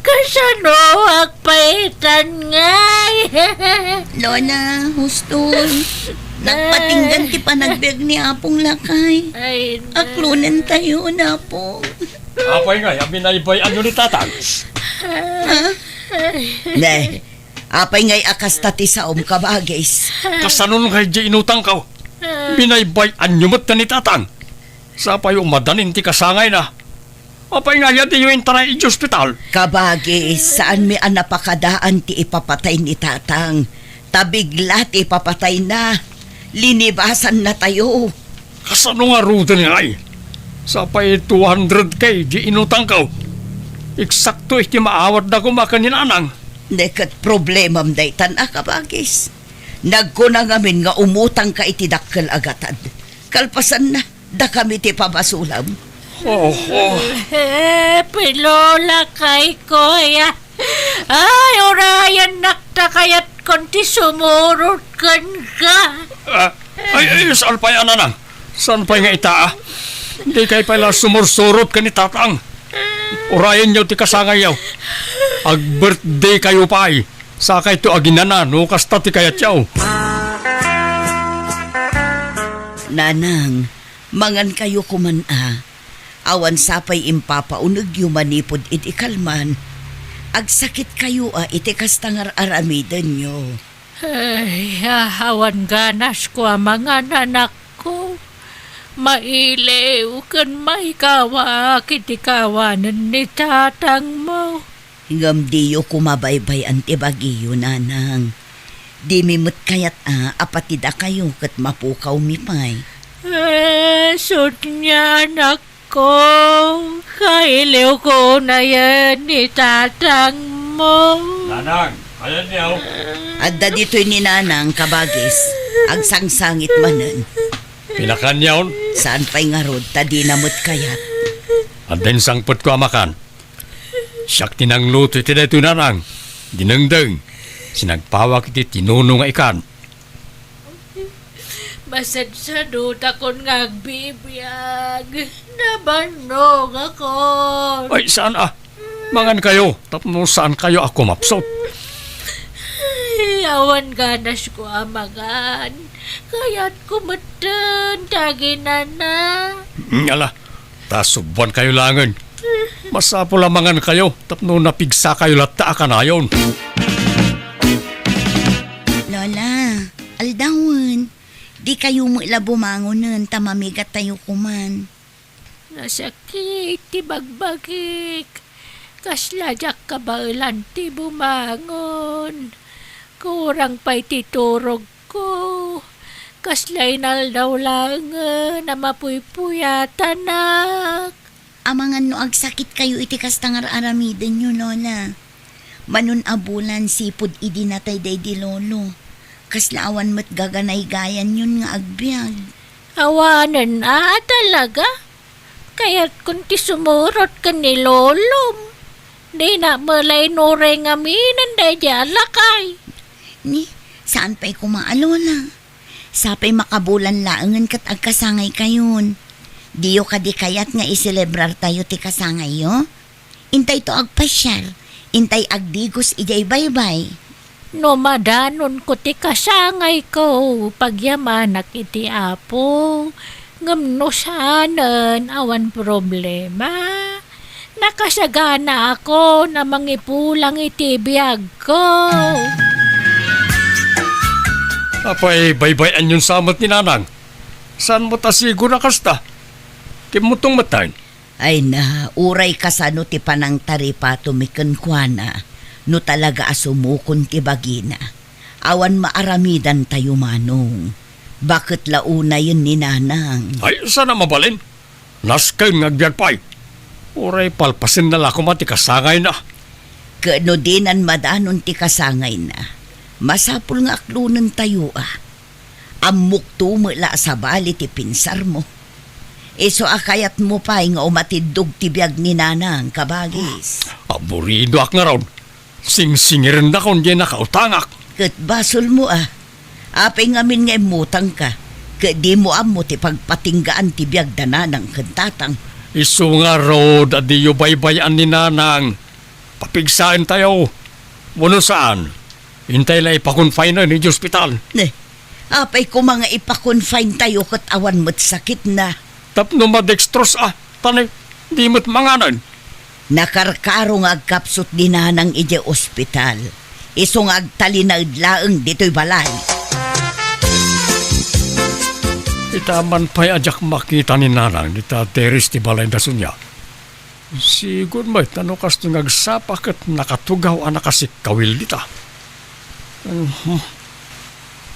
Kasano agpaitan ngay. Lola, hustol. Nagpatinggan ti panagbiag ni Apong Lakay. Ay na. Aklunan tayo na po. Apay nga, aminaybay ano ni tatang. Ne, apay ngay akas tati sa kabagis. Kasanon kay di inutang ka. Binaybay anyumot ka ni tatang. Sa pa yung madanin ti kasangay na. Apay nga yan ti yung taray i hospital. Kabagis, saan mi napakadaan ti ipapatay ni Tatang. Tabigla ti ipapatay na. Linibasan na tayo. Kasano nga ruta ni ay? Sa pa 200 kay di inutang ka. Eksakto iti maawat na kumaka ni nanang. Nekat problemam daytan kabagis. Nagkuna ngamin nga umutang ka iti dakkel agatad. Kalpasan na, da kami ti pabasulam. Oh. Pilola kay koya. Ay, orayan nakta kayat konti sumurot kan ka. Ay, saan pa yan nanang? Saan pa nga ita ah? Hindi kay pala sumursurot ka ni tatang. Urayan niyo ti kasangay yaw. Ag-birthday kayo pa ay. Sakay to aginana, no kasta ti kayat yaw. Nanang, mangan kayo kuman Awan sapay impapaunag yung manipod iti kalman. Agsakit kayo iti kastangar aramidan nyo. Ay, awan ganas ko ang mga nanak ko. Mailew kan may kawa kitikawanan ni tatang mo. Hingam diyo kumabaybay antibagiyo, nanang. Di mimut kayat apatida kayo kat mapukaw mipay. Sud niya anak ko. Kailew ko na yan ni tatang mo. Nanang, ayan yaw. Adda dito'y ni nanang kabagis. Agsangsangit manen. Pinakan yaw. Saan pa'y nga rod tadi namut kayat. At din sangpot ko amakan. Siyak tinangluto iti dito nanang. Dinengdeng. Sinagpawak iti tinunong nga ikan. Masadsadot akong ngagbibiyag. Nabanog ako. Ay, saan ah? Mangan kayo. Tapno saan kayo ako mapsot? Awan ganas ko amagan. Kaya't kumatan. Tagina na. Ala, tasubuan kayo langan. Masapo lamangan kayo. Tapno napigsa kayo latta ka na yun. Lola, aldawan. Di kayo mo ila bumangonan tamamigat tayo kuman. Nasakit, ti bagbagik. Kasladyak ka ba ilan ti bumangon? Kurang pa'y titurog ko. Kaslay daw lang na mapuypuyatan nak. Amangan no agsakit kayo iti kastangar aramiden nyo, Lola. Manun abulan sipod idi natay day di lolo. Kaslaawan mo't gaganay gayan yun nga agbyag. Awanan talaga. Kaya't kung ti sumurot ka ni lolom. Di na malay nore nga minanday di alakay. Ni, saan pa'y kumaalola? Sapay makabulan laangan kat agkasangay kayon. Diyo ka di kayat nga iselebrar tayo ti kasangay yo? Intay to agpasyal. Intay agdigos ijay baybay. No madanon ko ti kasangay ko. Pagyamanak iti apo. Ngamno sanan awan problema. Nakasagana ako na mangipulang iti biyag ko. Apay, baybayan yung samot ni Nanang. Saan mo tasigo na kasta? Timutong matayin. Ay na, uray kasano ti panang taripa tumikan kwa na. No talaga asumukon ti bagina. Awan maaramidan tayo manong. Bakit launa yun ni Nanang? Ay, sana mabalin. Naskayon ngagbiag pa'y. Uray, palpasin na lako mati kasangay na. Kano dinan madanon ti kasangay na. Masapul nga aklunan tayo Amok tumula sa bali ti pinsar mo. Iso akayat mo pa nga umatidog ti biyag ni Nanang kabagis. Aburido ak nga raon. Sing-singirin na kung di nakautangak. Kat basol mo Apay ngamin nga imutang ka. Kat di mo amo ti pagpatinggaan ti biyag da Nanang kantatang. Isu nga road at di yung baybayan ni Nanang. Papigsaan tayo. Wano saan? Hintay lang ipakonfine na ni hospital. Apay ko mga ipakonfine tayo kat awan mo't sakit na. Tapno madextros tanay, di mo't manganan. Nakarkaro nga agkapsot di Nanang ije ospital. Iso nga agtalinag laeng dito'y balay. Itaman pa'y ajak makita ni Nanang ni Teres ti balay da sunya. Sigur may tano kasto ngagsapak at nakatugaw anakasik kawil dita.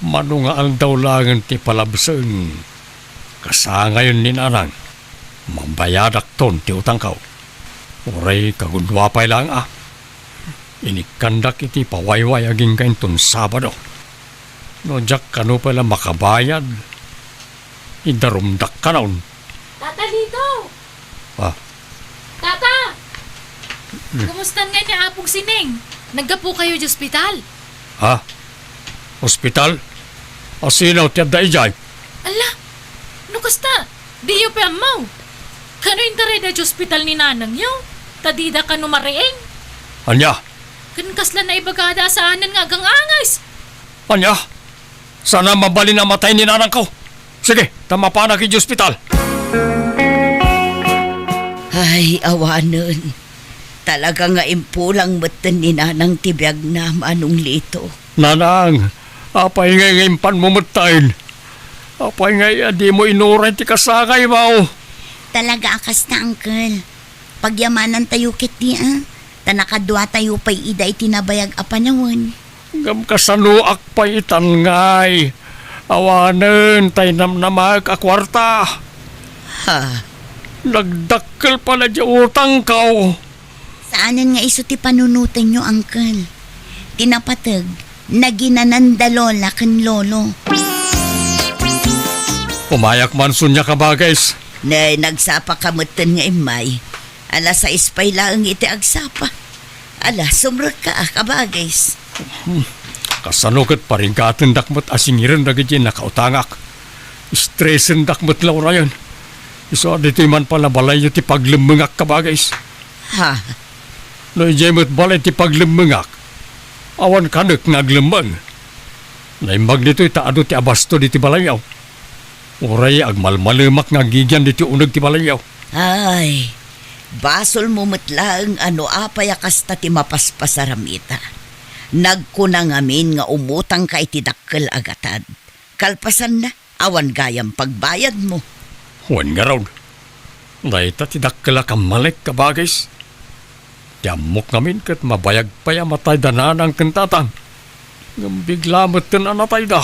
Manungaan daw langan ti palabsang. Kasangayon ni Nanang. Mambayadak ton ti utang kaw. Uray kagundwapay lang Inikandak iti pawayway aging kain ton Sabado. No jak kano pala makabayad. Idarumdak ka naon. Tata dito! Tata! Kumusta nga ni Apong Sining? Naggapo kayo di ospital? Hospital? Asinaw tiyad da ijay. Ala! No kasta? Di yu pa amaw. Kano yung taray da di ospital ni Nanang yu? Tadida ka numariing? Anya? Kan kasla na ibagada saanan nga gang angay. Anya? Sana mabali na matay ni Nanang ko. Sige, tama pa na ki hospital. Ay, awanon. Talaga nga impulang matan ni Nanang tibiyag na manong lito. Nanang, apay ngay impan mo matayin. Apay ngay di mo inuray ti kasakay mo. Talaga akas na, uncle. Pagyamanan tayo kit di Tanakadwa tayo pa'y iday tinabayag apanawan. Gam kasanuak pa itan ngay. Awanan, tay namnamag akwarta. Nagdakkel pala di utang kaw. Saanan nga iso ti panunutan nyo, uncle? Tinapatag, naginanandalola kan lolo. Umayak man sunya ka bagais. Na nagsapa kamutan nga imay. Alas 6 pa'y lang iti agsapa. Ala, sumrot ka kabagais. Kasanukat pa rin ka atin dakmat asingiran na gadyan nakautangak. Stressin dakmat law na yan. Iso dito man pala balay yung ti paglimengak kabagais. No ijemot balay ti paglimengak. Awan kanek naglimeng. Naimbag dito itaado ti abasto di ti balayaw. Uray agmalmalimak nga gigyan di ti unag ti balayaw. Ay, basol mo matlaang apay akasta ti mapaspasaramita. Nagkunang amin nga umutang ka iti dakkel agatad. Kalpasan na, awan gayam pagbayad mo. Huwag nga raw. Naita ti dakkel kamalik kabagais. Tiamok namin kat mabayag pa ya matay danan ang kentatang. Ngam bigla mo anatay da.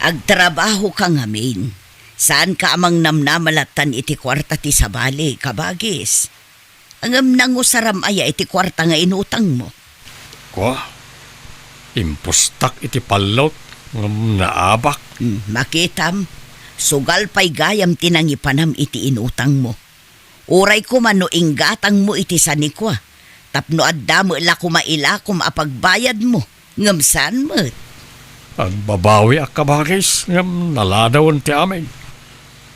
Agtrabaho ka ngamin. Saan ka amang namnamalatan iti kwarta ti sabali, kabagis? Ang nangusaram aya iti kwarta nga inutang mo. Kwa, impustak iti palot. Ngam naabak. Makitam, sugal pa'y gayam tinangipanam iti inutang mo. Uray ko man no inggatang mo iti sanikwa. Tapno adda mo ila kumaila kum apagbayad mo. Ngamsan mo. Agbabawi ak kabagis. Ngam naladawan ti amin.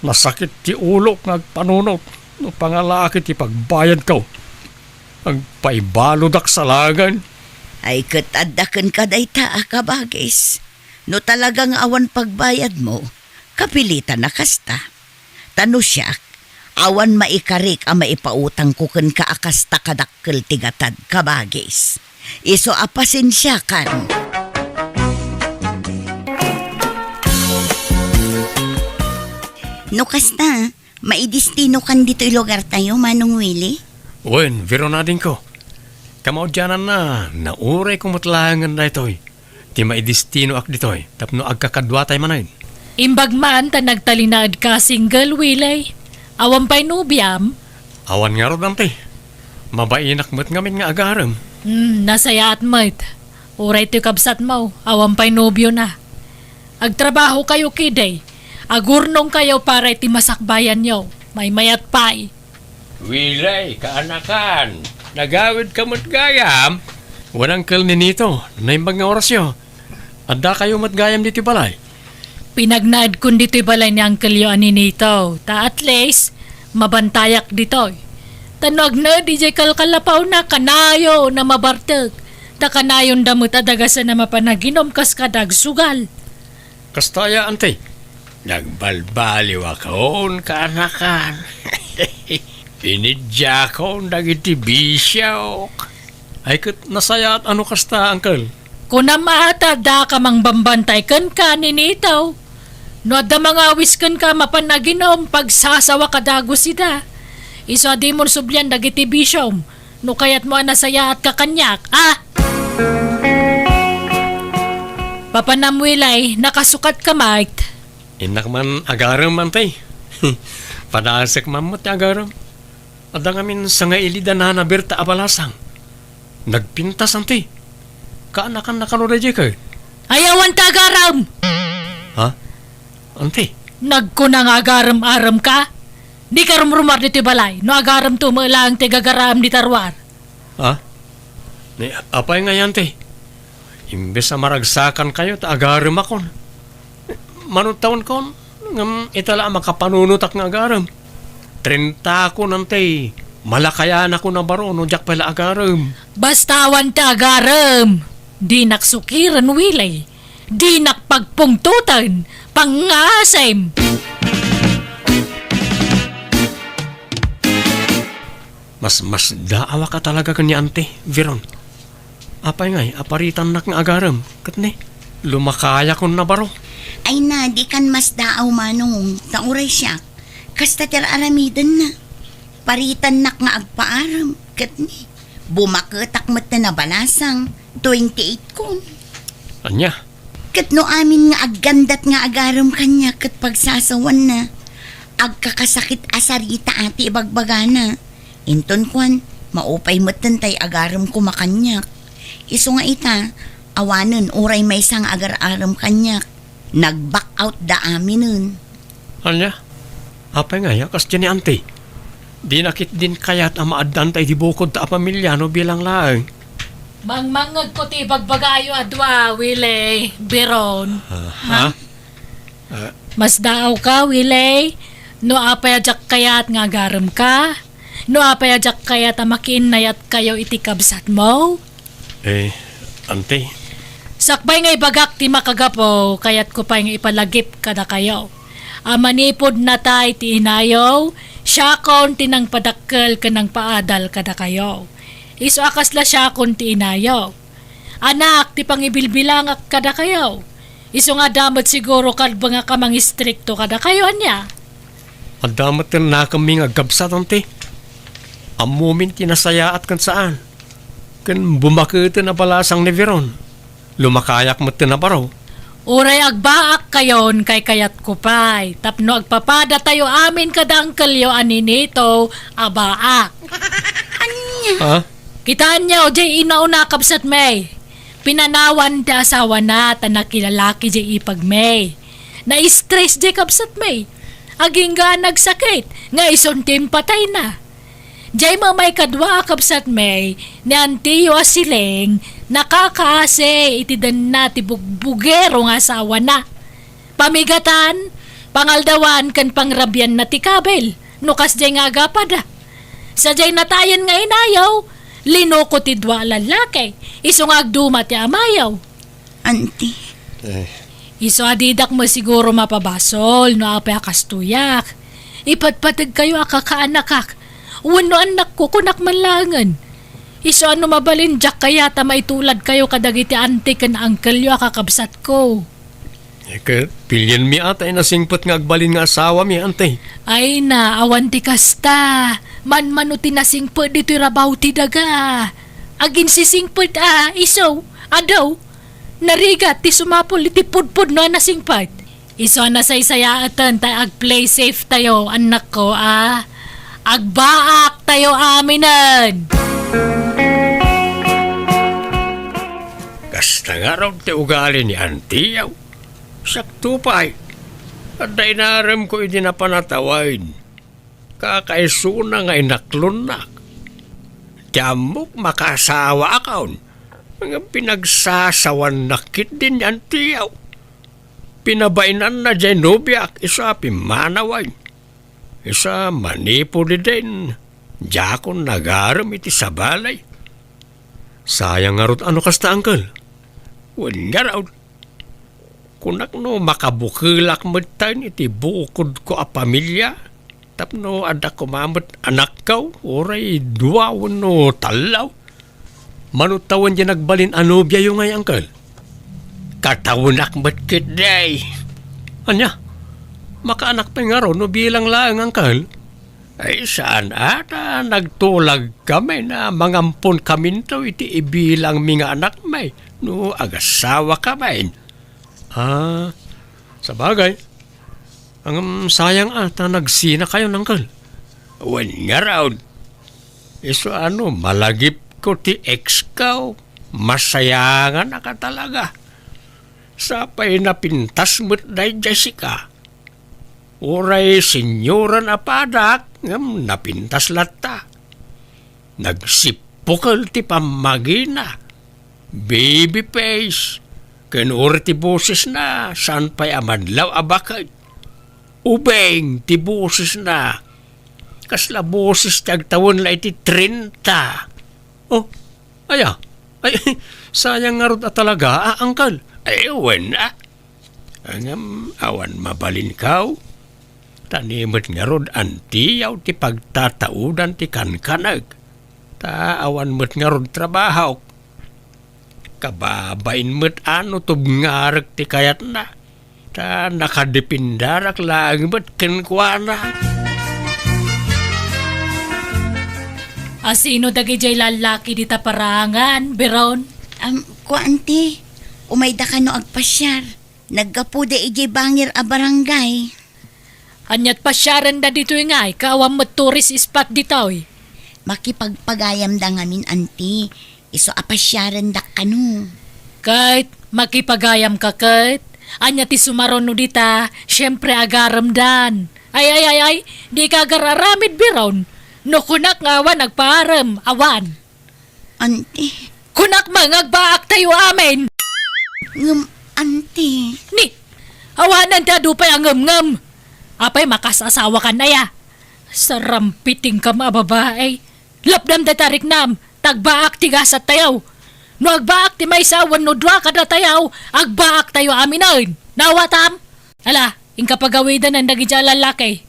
Nasakit ti ulo ngagpanunot. No pangalaki ti pagbayad ko. Agpaibaludak sa lagan. Ay katadakan ka dayta kabagis. No talagang awan pagbayad mo, kapilitan na kasta. Tano siya, awan maikarik ang maipautang ko kan kaakasta kadakkel tigatad kabagis. Iso apasin siya kan. No kasta, maidistino kan dito lugar tayo, Manong Willie? Wen, viro na din ko. Kamao dyanan na, nauray kong matlangan na ito'y. Ti maidistino ak dito'y, tapno agkakadwa tayo manayin. Imbag man ta nagtalinaad ka single, Willie. Awan pa'y nubyam. Awan nga ro dante. Mabainak mo't ngamin nga agaram. Nasaya at mo't. Uray to'y kabsat mo, awan pa'y nobyo na. Agtrabaho kayo kiday. Agurnong kayo para iti masakbayan nyo. May mayat pa'y. Wilay, kaanakan. Nagawid ka mo't gayam. Walang kal ni nito, na yung mga orasyo. Anda kayo matgayam dito balay. Pinagnaad kun dito'y balay ni Uncle Yo aninito. Ta at least, mabantayak dito'y. Tanog na, DJ kalkalapaw na kanayo na mabartag. Ta kanayon damot adagasan na mapanaginom kas kadag sugal. Kastaya, ante. Nagbalbaliw akon, kaanakan. Pinidya ko, dagiti bisyok. Ay kat nasaya at ano kasta, uncle? Kuna maata da ka mang bambantay kan ka ninitaw. No da mga wiskan ka mapanaginom pagsasawa ka dago sida. Iso di mo sublyan dagiti bisyom. No kayat mo nasaya at kakanyak, ah! Papanamwilay, nakasukat ka, Mike. Inak man agaram man tay. Padasak man mo ti agaram. Ada ngamin sa nga ilida na nabirta abalasang. Nagpintas ante. Kaanakan na kanuradya ka. Ayawan tagaram! Ha? Ante? Nagkunang agaram-aram ka? Di ka rumrumar dito balay. No agaram to mo lang tigagaram di tarwar. Ha? Ni apay nga yan te. Imbes na maragsakan kayo ta agaram akon. Manong taon kon ngam itala makapanunutak nga agaram. 30 ako nante. Malakayan ako na baro no jak pala agaram. Bastawan tagaram. Di naksukiran wilay. Di nakpagpungtutan. Pangasem. Mas daawa ka talaga kanya ante, Veron. Apay ngay, aparitan nak nga agaram. Katne, lumakaya ko na baro. Ay na, di kan mas daaw manong. Tauray siya. Kasta aramidan na. Paritan nak nga agpaaram. Katni, bumaketak mat na balasang. 28 ko. Anya? Katno amin nga aggandat nga agaram kanya kat pagsasawan na. Agkakasakit asarita ati bagbagana. Inton kwan, maupay matantay agaram ko makanyak. Iso nga ita, awanan uray may isang agar-aram kanyak. Nag-back out da amin nun. Anya? Apay nga ya, kas dyan ni ante. Di nakit din kaya't ang maadantay di bukod ta pamilyano bilang laang. Mangmangag ko ti bagbagayo adwa, Willie. Biron. Ha? Mas daaw ka, Willie. No apayajak kayat nga garam ka. No apayajak kayat amakinayat kayo iti kabsat mo. Ante. Sakbay nga ibagak ti makagapo, kayat ko pa nga ipalagip kada kayo. Amanipod na tay ti inayaw, siya kon tinang padakkel kanang paadal kada kayo. Iso akasla siya kon ti inayaw. Anak, ti pangibilbilangak kada kayo. Iso nga damat siguro kad ba nga kamang istrikto kada kayo anya. Adamat na kami nga gabsat ante. Amumin tinasayaat kan saan. Kan bumakita na balasang ni Veron. Lumakayak mo tinabaraw. Uray agbaak kayon kay kayat kupay. Tapno agpapada tayo amin kada angkelyo aninito abaak. Ha? Kitaan niya o jay inauna kapsat may. Pinanawan ti asawa na tanakilalaki jay ipag may. Na-stress jay kapsat may. Aging nga nagsakit nga isuntim patay na. Jay mamay kadwa kapsat may ni Antiyo Asileng nakakaase itidan na ti bugbugero nga asawa na. Pamigatan, pangaldawan kan pangrabyan na ti kabel. Nukas jay nga agapada. Sa jay natayan nga inayaw, linoko ti dwa lalaki. Iso nga agduma ti amayaw. Auntie, Iso adidak mo siguro mapabasol no apay akastuyak. Ipatpatag kayo akakaanakak. Wano anak ko kunak manlangan. Iso ano mabalin jak kaya ta maitulad kayo kadagiti ante kan angkel yo akakabsat ko. Pilyan mi atay na singpot nga agbalin nga asawa mi antay. Ay na, awan ti kasta. Man-mano tinasingpot dito rabaw ti daga. Agin sisingpot iso, adaw. Narigat ti sumapol iti pudpud no nasingpot. Iso na saysayaatan tayo ag-play safe tayo, anak ko Agbaak tayo aminan. Kasta nga raw ti ugali ni Antiyaw. Sakto pa ay. At dainaram ko hindi na panatawain. Kakaisuna nga inaklunak. Tiamok makasawa akaon. Mga pinagsasawan nakit din ni Antiyaw. Pinabainan na dyan nubiak isa pimanawain. Isa manipo din. Jakon nagaram iti sabalay. Sayang nga rot ano kasta angkel. Wan nga raw. Kunak no makabukilak matan iti bukod ko a pamilya. Tapno ada ko mamot anak kaw. Oray duwawon no talaw. Manutawan dyan nagbalin anobya yung ngay angkel. Katawunak matkit day. Anya? Makaanak pa nga raw no bilang lang angkel. Ay saan ata nagtulag kami na mangampon kami to iti ibilang mga anak may no agasawa kami. Sa bagay. Ang sayang ata nagsina kayo nangkel. Wan nga raw. Iso ano malagip ko ti ex kaw. Masayangan na ka talaga. Sapay napintas mo't day Jessica. Uray senyoran apadak, napintas lata. Nagsipukal ti pamagina. Baby face. Kanur ti boses na, saan pa'y amadlaw abakay. Ubeng ti boses na. Kasla boses tagtawon la iti 30. Oh, aya. Ay, sayang nga ron talaga, angkal. Ay, wen Angam, awan mabalin kaw. Tanimot nga rod antiyaw ti pagtataudan ti kankanag. Awan mo't nga rod trabaho. Kababain mo't ano tubngarag ti kayat na. Nakadipindarak lang mo't kenkwana. Asino dagi jay lalaki di taparangan, Beron? Ko auntie, umayda ka no agpasyar. Naggapude ijay bangir a barangay. Anyat pasyaran da dito nga, kaawam mo tourist spot dito Makipagpagayam da ngamin auntie. Iso apasyaran da kanu. Kahit makipagayam ka kahit, anya ti sumaron no dita, syempre agaram dan. Ay, di ka agararamid Beron. No kunak nga awan nagparam, awan. Auntie, Kunak mangagbaak tayo amin. auntie. Ni, awanan ta dupay ang ngam-ngam. Apay makasasawa ka na ya. Sarampiting ka mababae. Lapdam da tarik nam, tagbaak ti gasat tayaw. No agbaak ti may sawan no dwa kada tayaw, agbaak tayo aminan. Nawatam? Ala, ingka pagawidan ang naging lalaki.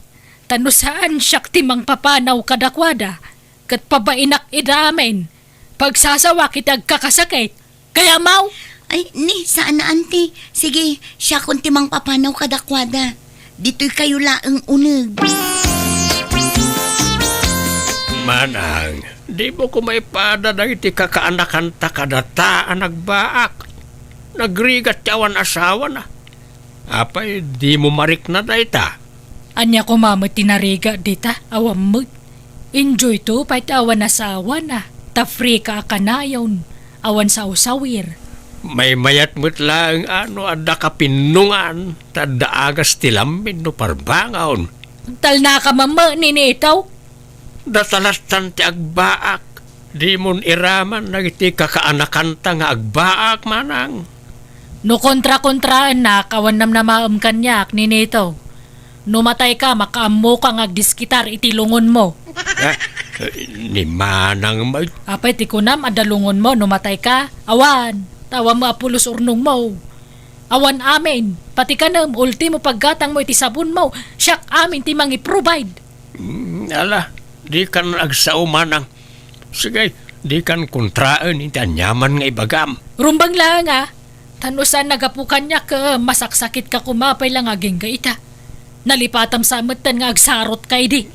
Tano saan siyak ti mang papanaw kadakwada. Kat pabainak idamin. Pagsasawa kitag kakasakit. Kaya mau? Ay, ni, saan na auntie? Sige, siya kung timang papanaw kadakwada. Dito'y kayo laang uneg. Manang, di mo ko may pada na iti kakaanakan ta kadataan nagbaak. Nagrigat yawan asawa na. Apay, di mo marik na dayta. Anya ko mama tinariga dita, awam mo. Enjoy to, pait awan asawa na. Ta free ka kanayon, awan sa usawir. May mayat mo't lang adda ka pinungan. Tadda agas tilamin no parbangaon. Tal na ka mama ninitaw. Datalastan ti agbaak. Di mon iraman nagiti kakaanakanta nga agbaak manang. No kontra-kontraan na, kawan nam na maam kanyak ninitaw. No matay ka, makaammo ka nga diskitar itilungon mo. Ni manang may Apay ti kunam adalungon mo, no matay ka. Awan, tawa mo apulos urnong mo. Awan amin, pati ka nam, ultimo paggatang mo iti sabon mo, siyak amin ti mangi provide. ala, di kan agsao manang. Sige, di kan kontraan iti anyaman nga ibagam. Rumbang lang tanusan nagapukan niya ka, masaksakit ka kumapay lang aging ka ita. Nalipatam sa amatan nga agsarot kay di.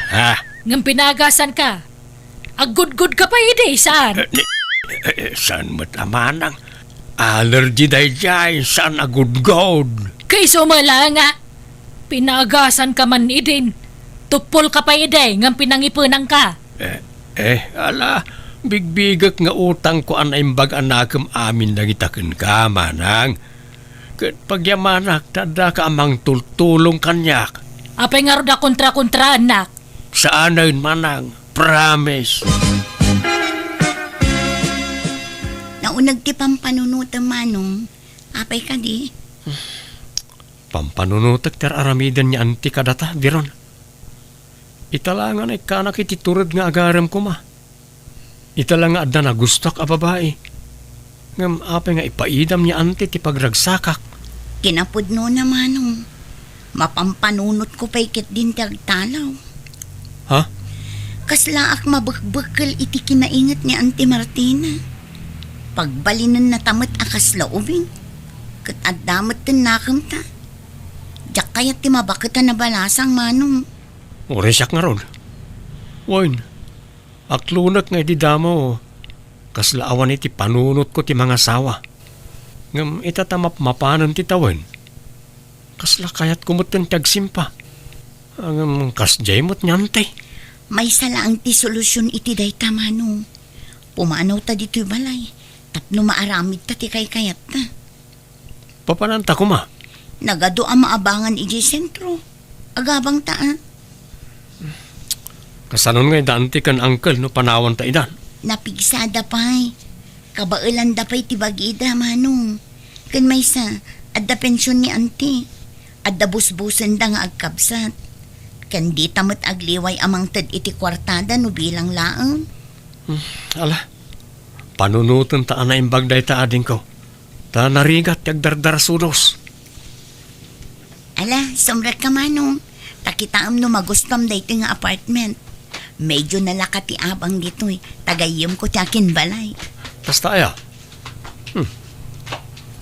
Ha? Ngam pinagasan ka. Agud-gud ka pa ide, saan? Saan mo't amanang? Allergy day jay, saan agud-god? Kay sumala nga. Pinagasan ka man idin. Tupol ka pa ide, ngam pinangipunang ka. Ala, bigbigak nga utang ko an imbag anakam amin na itakin ka, manang. Kat pagyamanak, tada ka amang tultulong kanyak. Apay nga roda kontra-kontra anak. Saan na yun, manang? Promise. Naunag ti pampanunutan manong. Apay ka di. Pampanunutak ter aramidan niya anti kadata, diron. Italangan ay kanak iti turod nga agaram ko ma. Italang nga adda na gustok a babae. Ngam apay nga ipaidam niya anti ti pagragsakak. Kinapudno na manong. Mapampanunot ko pa ikit din ti agtalaw. Ha? Kaslaak mabagbakal iti kinaingat ni Auntie Martina. Pagbalinan na tamat akas laubing. Kat addamat tin nakam ta. Diyak kayat ti mabakita na balasang manong. Oresyak nga ron. Wain, aklunak nga di damo. Kaslaawan iti panunot ko ti mga sawa. Ngam itatamap mapanan ti tawen. Kasla kayat kumuten tagsimpa. Ang kasjay mo't nyante. May salaang ti solusyon iti dayta manong. Pumanaw ta dito'y balay. Tapno maaramid ta ti kay kayat ta. Papananta ko ma. Nagado ang maabangan iti sentro. Agabang ta Kasanon nga dante kan uncle no panawan ta idan. Napigsada pa'y. Kabailan da pa'y tibagida, manong. Kan may sa, adda pensyon ni auntie. Adda busbusan da nga agkabsat. Kan di tamat agliway amang tad iti kwartada no bilang laang. Ala, panunutan ta na imbagday ta ading ko. Ta narigat yagdardar sudos. Ala, sumrat ka manong. Takitaam no magustom da iti nga apartment. Medyo nalakati abang dito'y. Tagayim ko ti akin balay. Basta aya.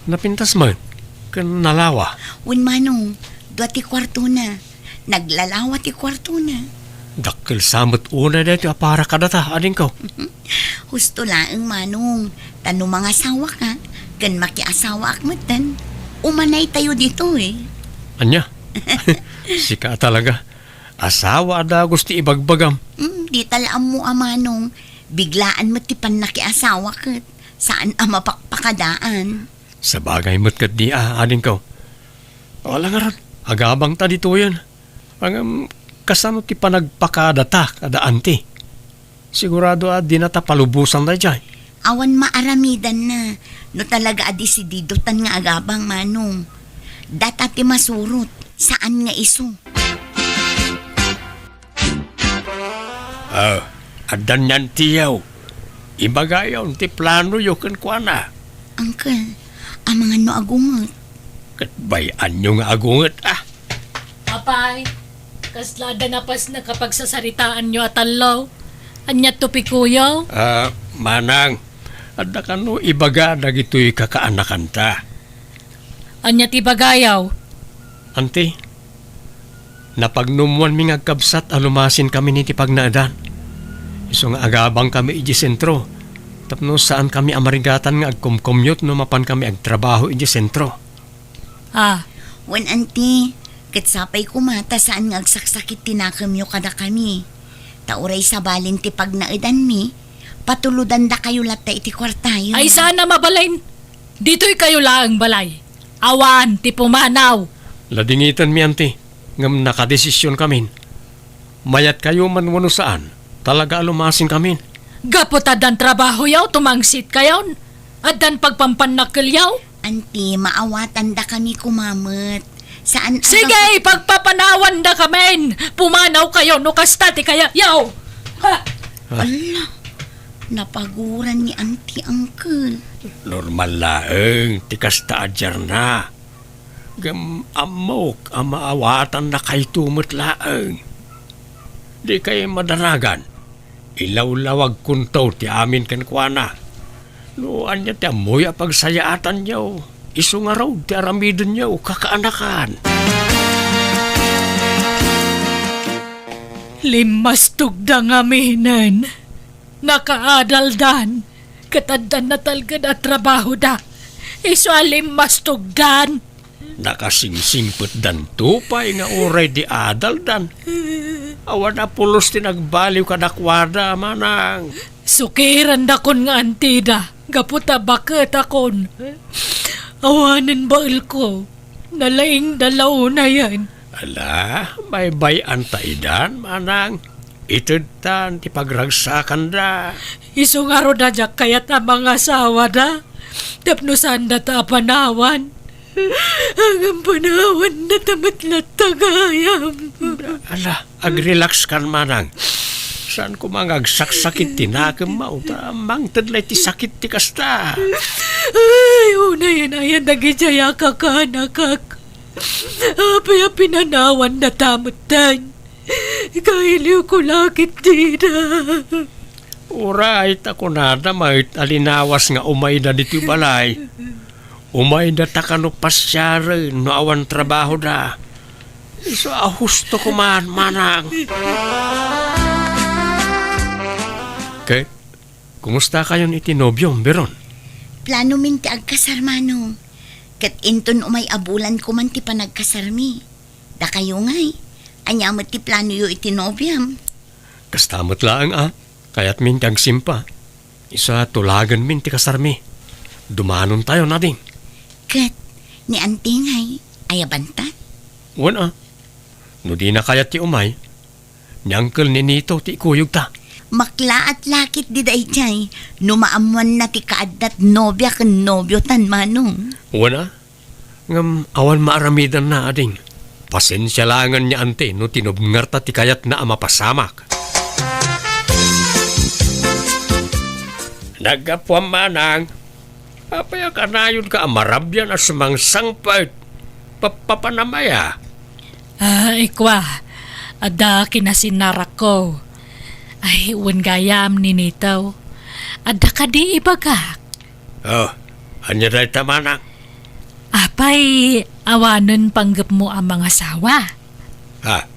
Napintas man. Kan nalawa. Win manong, dua ti kwarto na. Naglalawa ti kwarto na. Dakil samot una dito para kadata ading ko. Husto laang manong. Tano mga asawa ka. Kan makiasawa akmatan. Umanay tayo dito eh. Anya? Sika talaga. Asawa ada gusti ibagbagam. Di talaam mo amanong. Biglaan mo ti nakiasawa kat. Saan ang mapakpakadaan? Sa bagay mo't kat di ading ko. Wala nga ron. Agabang ta dito yan. Ang kasano ti panagpakadata kada anti. Sigurado di na ta palubusan na dyan. Awan maaramidan na. No talaga adisidido tan nga agabang manong. Data ti masurot. Saan nga iso? Adan yan tiyaw. Ibagayon ti plano yu kan kwa na. Uncle, ang mga no agungot. Katbayan nyo nga agungat Apay, kaslada na pas na kapag sasaritaan nyo at alaw. Anya tupikuyaw. Manang, adda ka no ibaga dagito'y kakaanakan ta. Anya tibagayaw. Ante, napagnumuan mi ngagkabsat alumasin kami ni ti pagnaadan. Iso nga agabang kami iji sentro. Tapno saan kami amarigatan nga agkom-commute no mapan kami agtrabaho inyo sentro. Ah, Wan anti, katsapay kumata saan nga agsaksakit tinakamyo kada kami. Tauray sa balin ti pag naedan mi, patuludan da kayo lata iti kwartayo. ay sana mabalain. Dito'y kayo lang balay. Awan, ti pumanaw. Ladingitan mi anti, ngam nakadesisyon kami. Mayat kayo man wano saan, talaga alumasin kami. Gaputadan trabaho yaw, tumangsit kayaw. At dan pagpampanakil yaw. Anti, maawatan da kami kumamot. Saan Sige, pagpapanawan da kamen. Pumanaw kayo, no kastati kaya yaw. Ha? Ala, napaguran ni Auntie Uncle. Normal laeng, tikas taadjar na. Gam amok, amaawatan na kay tumot laeng. Di kayo madaragan. Ilawlawag kuntaw ti amin kankwana. No, anya ti amoy pagsayaatan niyo. Iso nga raw, ti aramidon niyo, kakaanakan. Limas tugda nga minan. Nakaadaldan. Kataddan na talga na trabaho da. Iso limas tugdan. Nakasingsimpot dan tupay nga oray di adaldan. Awan na pulos ti nagbaliw kadakwada manang. Sukiran da kon nga antida. Gaputa bakit akon. Awanan bail ko. Nalaing dalaw na yan. Ala, may bayan taidan manang. Itudtan ti pagragsakan da. Iso nga ro da jak kayat ang mga asawa da. Tapnusan da ta panawan. Hanggang panawan na tamatlat tagayam. Ala, agrelax kan manang. Saan ko mga agsaksakit tinakam mo? Tamang tadlay ti sakit ti kasta. Ay, una yan ayan nagijaya kakanakak. Apay pinanawan na tamutan. Kailiw ko lakit dida. Uray, tako nada may alinawas nga umay na dito balay. Umay na takano pasyari no awan trabaho da. Iso ahusto ko man, manang. Okay, kumusta kayon itinobyo, Beron? Plano min ti agkasar manong. Kat inton umay abulan ko man ti panagkasarmi. Da kayo ngay. Anyamot ti plano yo itinobyam. Kastamot lang kaya't min kag simpa. Isa tulagan min ti kasarmi. Dumanon tayo na ding. Kat, ni Auntie ngay, ayabantat. Wan no di na kayat ti umay. Ni Uncle ni Nito ti kuyog ta. Makla at lakit di day jay, numaamuan na ti kaadat nobya kan nobyo tan manong. Wana, ngam awan maaramidan na ading. Pasensya langan niya ante no tinubngar ta ti kayat na amapasamak. Nagapwam manang, apaya kanayon ka amarabyan as mang sangpait. Papanamaya. Ikwa, ada kinasinarak ko. Ay, uwan gayam ni Nitaw. Ada ka di ibagak. Oh, anya day tamanang. Apay, awanan panggap mo ang mga sawa. Ha?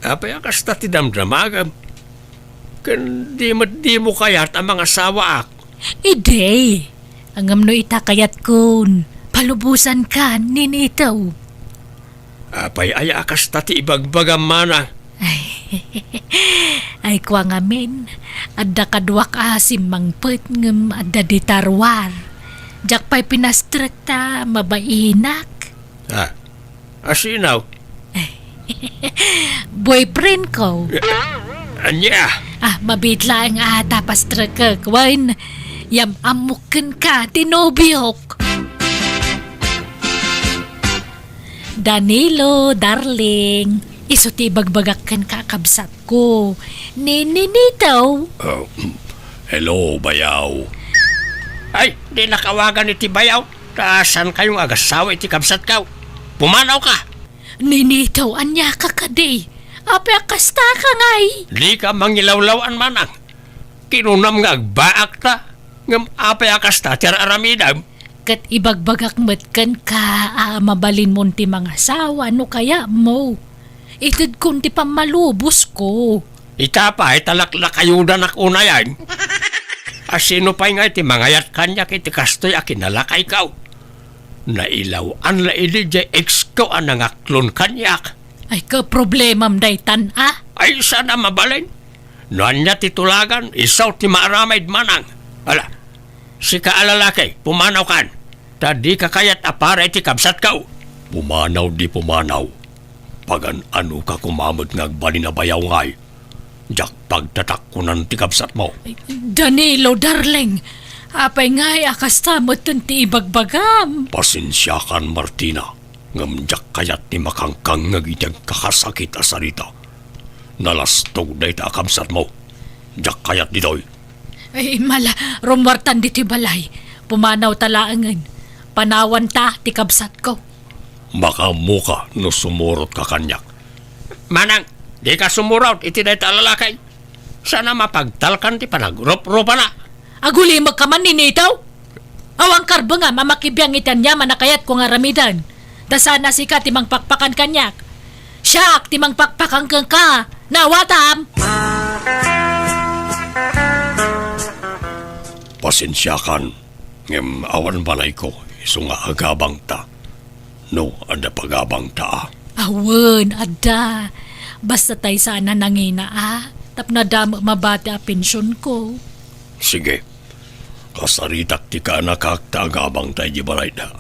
Apaya kasta ti damdramagam. Kan di mo kayat ang mga sawaak. Ide, angam no itakayat kun. Palubusan ka ni Nitaw. Apay aya kasta ti ibagbagam manang. Ay kwa ngamin, adda kadwak asim mangpet ngem adda di tarwar. Jak pa'y pinastrekta mabainak. Ha? Asinaw? Boyfriend ko. Anya? Mabitla ang tapastrekak. Wan, yam amukin ka, tinobyok. Danilo, darling. Iso ti bagbagakan kakabsat ko. Ninitaw. Oh, hello, bayaw. Ay, di nakawagan iti bayaw. Saan kayong agasawa iti kabsat ka? Pumanaw ka. Ninitaw, anya ka kadi. Apya kasta ka ngay. Di ka mangilawlawan manang. Kinunam nga agbaak ta. Ngam apay kasta tiyar aramidam. Kat ibagbagak matkan ka, mabalin mo ti mga sawa, no kaya mo. Itid kun ti pamalubos ko. Itapay talaklak kayo na nakuna yan. Asino pa'y nga iti mangayat kanyak iti kastoy a kinalakay kaw. Nailawan la ili jay ex ko ang nangaklon kanyak. Ay ka problemam day tan Ay sana mabalin. Noan niya titulagan, isaw ti maaramaid manang. Ala, si kaalalaki, pumanaw kan. Tadi kakayat apara iti kabsat kaw. Pumanaw di pumanaw. Pagan ano ka kumamot ngagbali na bayaw ngay. Jak pagtatak ko ng ti kabsat mo. Danilo, darling. Apay nga'y akasamot ti ibagbagam. Pasensya kan Martina. Ngamjak kayat ni makangkang ngagitag kakasakit asarita. Nalastog day ta kabsat mo. Jak kayat ditoy. Ay, mala, rumwartan di ti balay. Pumanaw talaangan. Panawan ta, ti kabsat ko. Baka muka no sumurot ka kanyak. Manang, di ka sumurot, iti day talalakay. Sana mapagtalkan ti panagrup-rupa na. Aguli magkaman ninitaw. Awang karbo nga, mamakibiyang itan niya manakayat ko nga ramidan. Da sana si ka timang pakpakan kanyak. Siyak, timang pakpakan kang ka. Nawatam! Pasensya kan, ngem awan balay ko, iso nga agabang ta. No, ada pagabang ta. Awan, ada. Basta tay sana nangina Tapno damo mabati a pensyon ko. Sige, kasaritak ti ka nakakta agabang tayo di balay na.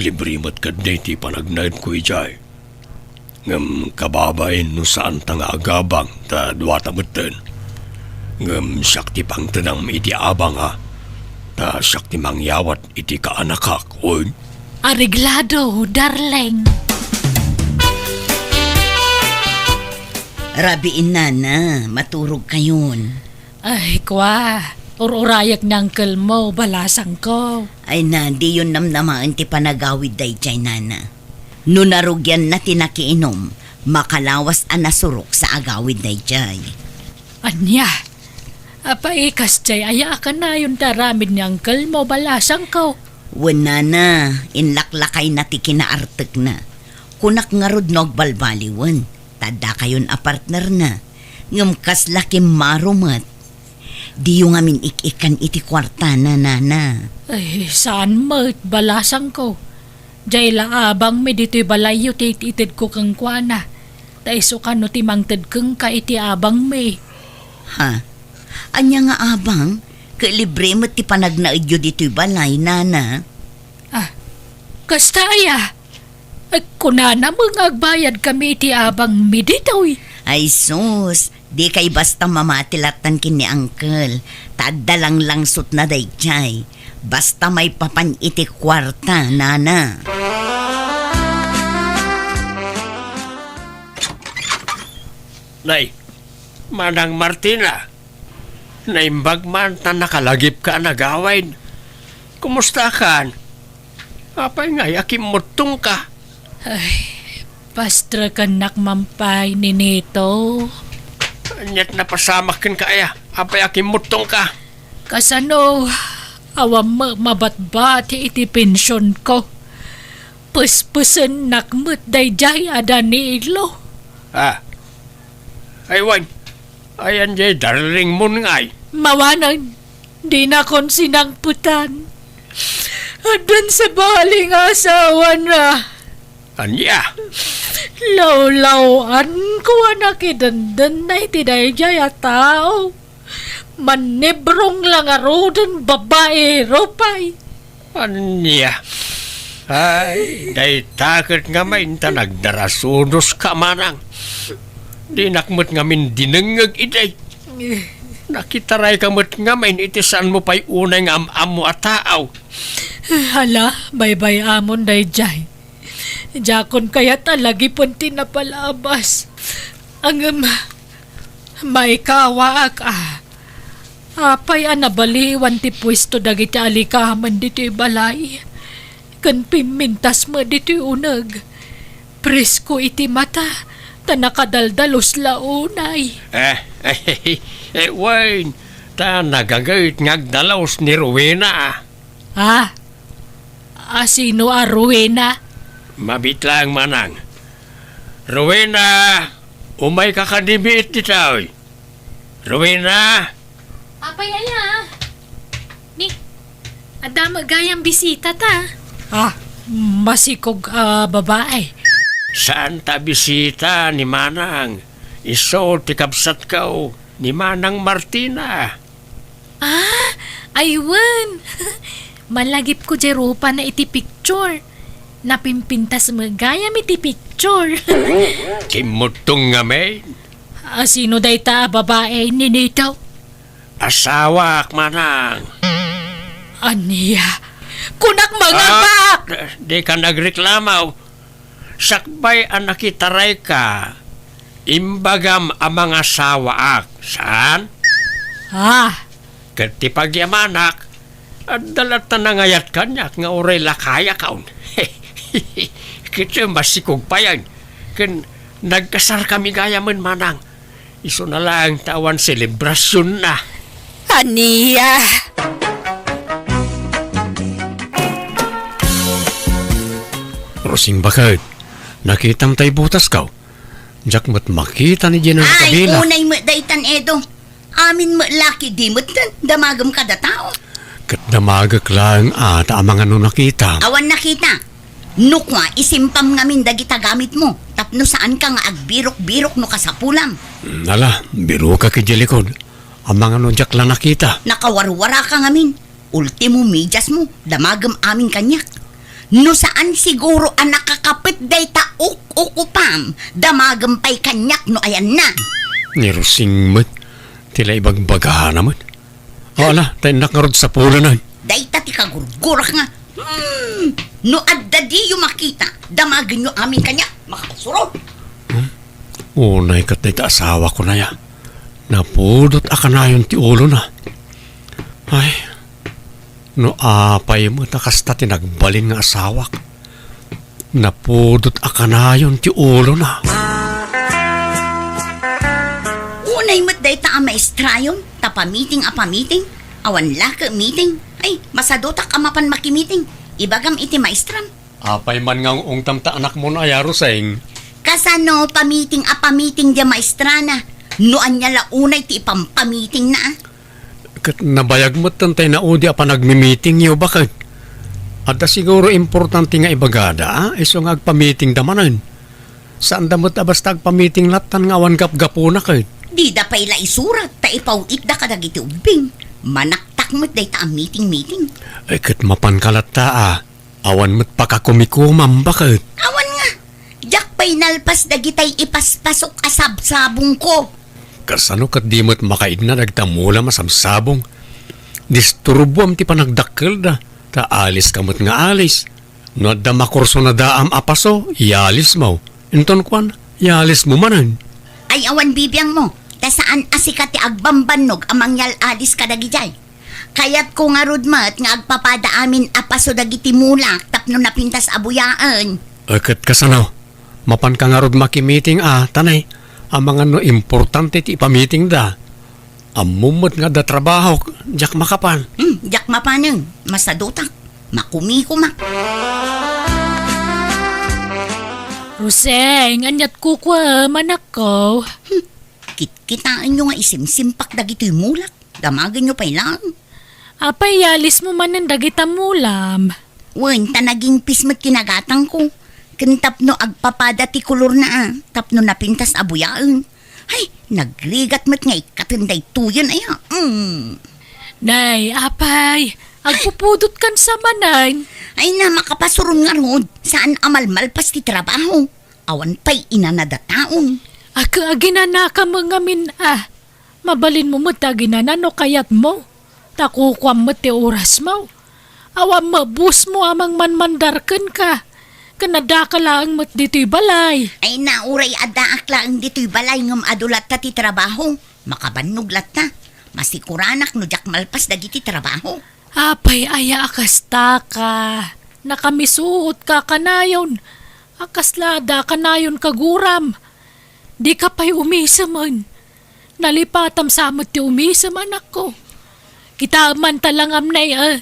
Libre mat ka ti panagnaid ko ijay. Ngem kababain no saan ta nga agabang ta duwata meten. Ngem siyak ti pang tenang iti abang ta siyak ti mangyawat iti kaanakak, oy. Ariglado, darling. Rabiin na, maturog kayon. Ay, kwa. Ururayak ng uncle mo, balasang ko. Ay na, di yun namnamaan ti panagawid day jay nana. No narugyan na tinakiinom, makalawas ang nasurok sa agawid day jay. Anya, apaikas jay, aya ka na yung taramid ni uncle mo, balasang ko. Wala na, inlaklakay na ti kinaartek na. Kunak nga rod balbaliwan, tada kayon a partner na. Ngamkas laki marumat. Di yung amin ikikan iti kwarta na nana. Ay, saan mo, balasang ko. Jay laabang me dito'y balayo ti itid ko kang kwana. Taiso ka no timangtid kang ka iti abang me. Ha? Anya nga abang, kailibre mo ti panagnaidyo dito'y balay nana. Kasta aya. Ay, kunana mong agbayad kami iti abang me dito'y. Ay sus, di kay basta mamatilatan kin ni uncle. Tadalang langsot na dayjay. Basta may papan iti kwarta, nana. Nay, Manang Martina. Naimbag man na nakalagip ka nagawain. Kumusta kan? Apay nga, yakimutong ka. Pastra ka nakmampay ni Nito. Anyat na pasamakin ka aya. Apay yakimutong ka. Kasano, awam mabatbati iti pensyon ko. Puspusen nakmut dayjay ada ni ilo. Ay, wan. Ayan jay darling mo ngay. Mawanan, di na kon sinangputan. Adan sa baling asawa na. Anya? Lawlawan ko nakidandan na iti dayjay a tao. Manibrong lang arodan babae ropay. Anya? Ay, day takot nga main ta nagdarasunos ka manang. Di nakmut nga min dinengag iday. Nakitaray kamut nga main itisan mo pa'y unay nga am mo at taaw. Hala, bye-bye amon dayjay. Jakon kaya talagi punti na palabas. Ang may kawaak Apay nabaliwan ti pwesto dagiti alikaman dito balay. Kan pimintas mo dito unag. Presko iti mata, tanakadaldalos launay. Wayne, ta nagagayit ngagdalaos ni Rowena. Sino Rowena? Mabitlang manang. Rowena, umay kakadimit ni taoy. Rowena! Apay aya? Ada magayang bisita ta. Masikog babae. Saan ta bisita ni Manang? Iso tikabsat ka ni Manang Martina. Aywan. Malagip ko jeropa na iti picture. Napimpintas magayam iti picture. Kimutong nga may Sino day ta babae ninitaw? asawak Manang. Aniya. Kunak mga bak! Di ka nagreklamaw. Sakbay ang nakitaray ka. Imbagam ang mga sawaak. Saan? Kati pagyamanak. At dalata na ngayat kanyak nga oray lakaya kaun. Kita masikog pa yan. Kan nagkasar kami gayaman Manang. Iso na lang tawan selebrasyon na. Aniya. Rosing bakit? Nakitam tay butas ka. Diyak mo't makita ni Jenang Ay, kabila. unay mo daytan edo. Amin mo laki di mo tan, damagam kada tao. Kat damagak lang at amang ano nakita. Awan nakita. Nukwa, isimpam ngamin dagita gamit mo. Tapno saan ka nga agbirok-birok no kasapulam. Nala, biro ka kijilikod. Amang ano diyak lang nakita. Nakawarwara ka ngamin. Ultimo medyas mo, damagam amin kanyak. No saan siguro ang nakakapit dayta ukupam, damagam pa'y kanyak no ayan na. Ni Rosing mo't tila ibagbagahan naman. Wala, tayo nakarod sa pula na. Dayta ti kagurgurak nga. No adda di yung makita, damagan nyo amin kanyak, makapasuro. Unay kat na asawa ko na ya. Napudot akanayon ti ulo na. Ay, no apay mo nakasta tinagbalin nga asawak. Napudot akanayon ti ulo na. Unay mo't dayta ang maestrayon, tapamiting apamiting, awan laka meeting. Ay, masadotak amapan makimiting, ibagam iti maestram. Apay man nga ungtam ta anak mo na ayaro saying. Kasano pamiting apamiting di maestrana, no anya launay ti ipampamiting na. Kat nabayag mo tantay na udi pa nagmi-meeting niyo bakit? At siguro importante nga ibagada, iso nga agpa-meeting damanan. Saan damot basta agpa-meeting latan nga awan gap-gapo na kayo? Di da pa'y la isurat, ta ipauit da kadagiti ubing. Manaktak mo't dayta ang meeting. Ay kat mapankalat ta awan mo't pakakumikumam bakit? Awan nga, jak pa'y nalpas dagitay ipaspasok asab-sabong ko. Kasano kat di mo't makaid na nagtamula masamsabong. Disturbo am ti panagdakkel da. Ta alis kamot nga alis. No adda makurso na daam apaso, ialis mo. Inton kwan, ialis mo manan. Ay awan bibiyang mo, ta saan asikat ti agbambanog amang yal alis kadagijay. Kaya't ko nga rudmat nga agpapada amin apaso dagiti mulak tapno napintas abuyaan. Akat kasano, mapan ka nga rod makimiting tanay. Ang mga no importante ti ipamiting da. Amumot nga da trabaho, jak makapan. Jak mapaneng, masadutak, makumikumak. Roseng, anyat kukwa manak ko. Kitaan nyo nga isimsimpak dagito yung mulak. Damagan nyo pa lang. Apay yalis mo man ng dagita mulam. Wen, tanaging pismat kinagatang ko. Kentap no agpapada ti kulor na tapno napintas abuyaan. Ay, nagrigat mat nga ikatinday tuyan aya. Nay, apay, agpupudot kan sa manan. Ay na makapasurun nga rod, saan amalmalpas ti trabaho. Awan pa'y inanadataon. Aga aginana ka mga min Mabalin mo mataginan no kayat mo. Takukwam mo ti oras mo. Awam mabus mo amang manmandarken ka. Kanada ka lang mat dito'y balay. Ay nauray adaak lang dito'y balay ngam adulat ta ti trabaho. Makabannog ta. Masikuranak no jak malpas dagiti trabaho. Apay aya akasta ka. Nakamisuot ka kanayon. Akaslada kanayon kaguram. Di ka pa'y umisaman. Nalipatam sa amat ti umisam anak ko. Kita man talangam na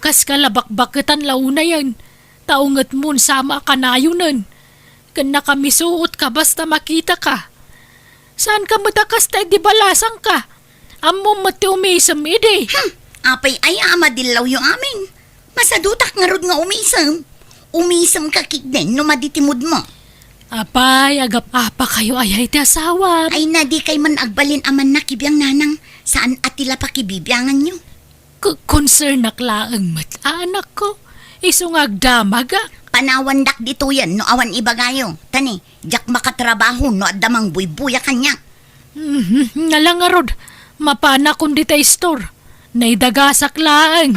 kas kalabakbaketan launa yan. Taungat mun sama kanayunan. Kan nakamisuot ka basta makita ka. Saan ka matakas tayo di balasang ka? Amo mati umisam ide. Apay ay amadilaw yung amin. Masadutak nga rod nga umisam. Umisam ka kigden no maditimod mo. Apay, agap apa kayo ayay ti asawa. Ay na di kay man agbalin aman na kibiyang nanang. Saan atila pa kibibiyangan nyo? Concern naklaang mat anak ko. Isungag damaga. Panawandak dito yan no awan ibagayo. Tani, jak makatrabaho no adamang buybuya kanya. Nalang nga rod, mapana kundi ta store. Naidagasak laang.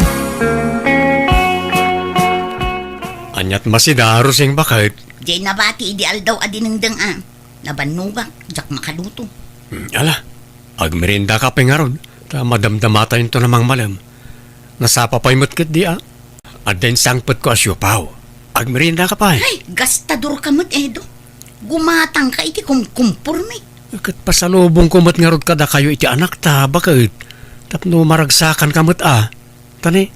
Anyat masidaro sing bakit. Jay nabati idi aldaw adinengdeng Nabanugak, jak makaluto. Ala, agmerinda ka pa nga ron. Ta madamdamata yun to namang malam. Nasapa pa'y matkit di At din sangpet ko asyopaw. Agmerinda ka pa Ay, gastador kamot edo. Gumatang ka iti kumkumpurmi. Kat pasalubong ko mat nga ron kada kayo iti anak ta. Bakit? Tapno maragsakan kamot Tani,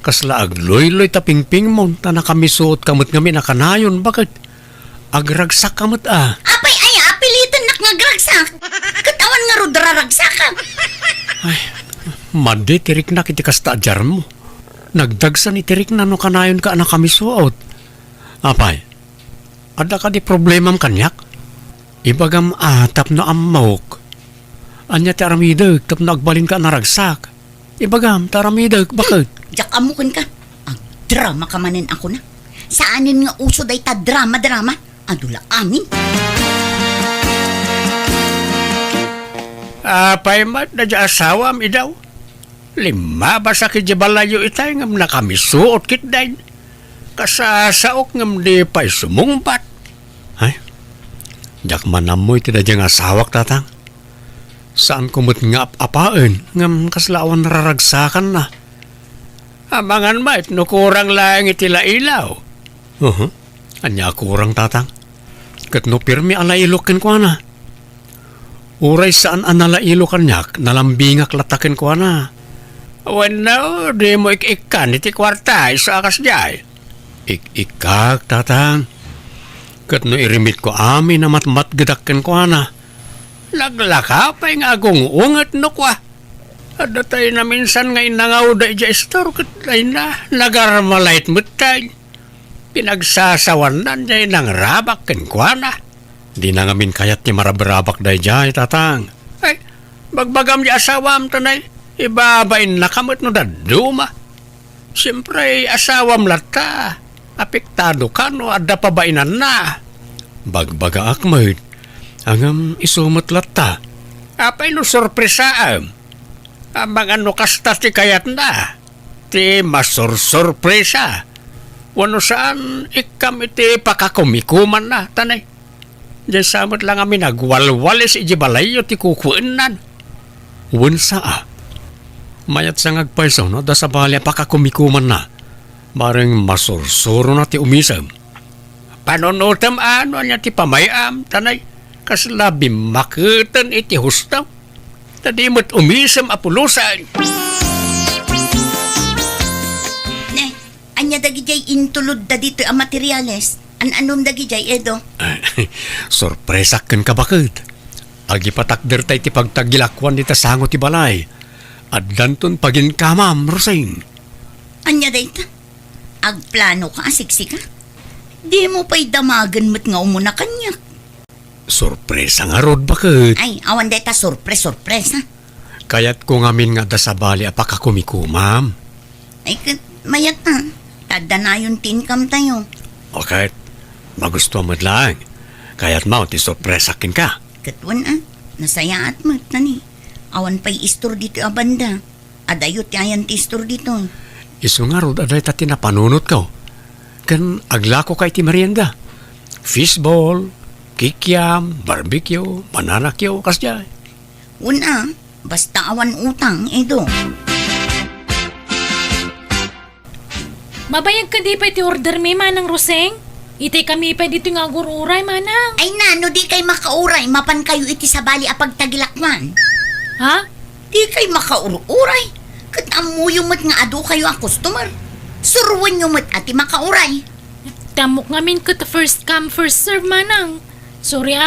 kasla agloy-loy tapingping mo. Tana kami suot kamot ngami nakanayon. Bakit? Agragsak kamot Apay ay apilitan nak nga gragsak. Katawan nga rod raragsakan. Ay, mandi tirik na kiti kasta ajar mo. Nagdagsan itirik na no kanayon ka anak kami suot. Apay, ada ka di problemam kanyak? Ibagam tap na amok. Anya ti aramideg, tap na agbalin ka naragsak. Ibagam, taramideg, bakit? Jak amukon ka. Ang drama ka manin ako na. Saanin nga uso day ta drama-drama. Adula amin. Apay mat na dya asawam idaw. Lima ba sa kijabalayo itay ngam na kami suot kit dayn. Kasasaok ngam di pa'y sumungpat. Ay, jak manamoy ti da dyang asawak tatang. Saan kumot nga apaan ngam kaslawan nararagsakan na. Amangan mait no kurang lang itila ilaw. Anya kurang tatang. Kat no pirmi ala ilokin ko na. Uray saan anala ilokan nyak nalambingak latakin ko na. Wano, di mo ikan iti kwarta isa akas jay. Ikak tatang. Kat no irimit ko amin na matmat gedakken ko na. Laglaka pa'y nga agong ungat no kwa. Ada tayo na minsan nga inangaw da ija istor kat tayo na nagarmalait mo tayo. Pinagsasawanan jay nang rabak ken kwa na. Di na ngamin kayat ni marabarabak da jay tatang. Ay, bagbagam di asawam tanay. Ibabain na kamot no daduma. Siyempre asawam lata. Apektado ka no adda pabainan na. Bagbaga akmaid. Angam isumot lata. Apay no sorpresaam. Amang ano kasta ti kayat na. Ti masor-sorpresa. Wano saan ikam iti pakakumikuman na tanay. Diyan samot lang kami nagwalwalis ijibalayo ti kukuenan. Wansa mayat sa ngagpaisaw no, da sa balya pakakumikuman na. Maring masursuro na ti umisam. Panonotam ano niya ti pamayam, tanay. Kaslabi makitan iti hustaw. Tadimot umisam apulusan. Ne, anya dagijay intulod da dito ang materyales. Anom dagijay edo. Sorpresa ken ka bakit? Agi patakder tay ti pagtagilakwan di tasango ti balay. Addanton pagin kamam, Rosing. Anya dayta? Agplano ka, asiksi ka? Di mo pa'y damagan mo't nga umuna kanya. Sorpresa nga rod bakit? Ay, awan dayta sorpresa. Kaya't ko ngamin nga da sa bali apakakumikumam. Ay, mayat na. Tada na yung tinkam tayo. Okay, magusto mo lang. Kaya't mo, ti sorpresa kin ka. Katwan nasaya at mo't tani. Awan pa'y istor dito abanda. Adayot yayan ti istor dito. Isu nga rod aday tati na panunot ko. Kan aglako kay ti merienda. Fishball, kikiam, barbecue, mananakyo, kasya. Una, basta awan utang, edo. Mabayag ka di pa iti order mi manang Roseng? Iti kami pa dito nga gururay manang. Ay no di kay makauray, mapan kayo iti sa bali apag tagilakman. Ha? Di kay makaururay. Kat amuyo mo't nga ado kayo ang customer. Suruan nyo mo't ati makauray. Tamok ngamin ko first come first serve manang. Sorry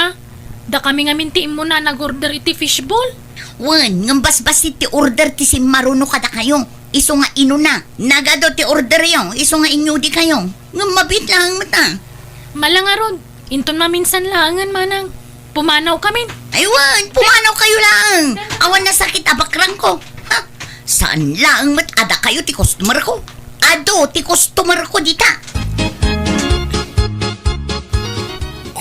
da kami ngamin ti mo na nag-order iti fishball. Wan, ngambas-bas iti order ti si maruno kada kayo. Iso nga ino na. Nagado ti order yung. Iso nga inyo di kayo. Nga mabit lang ang mata. Malangaron, inton maminsan laangan manang. Pumanaw kami. Aywan, pumanaw kayo lang. Awan na sakit abakrang ko. Ha? Saan lang mat ada kayo ti customer ko? Ado ti customer ko dita.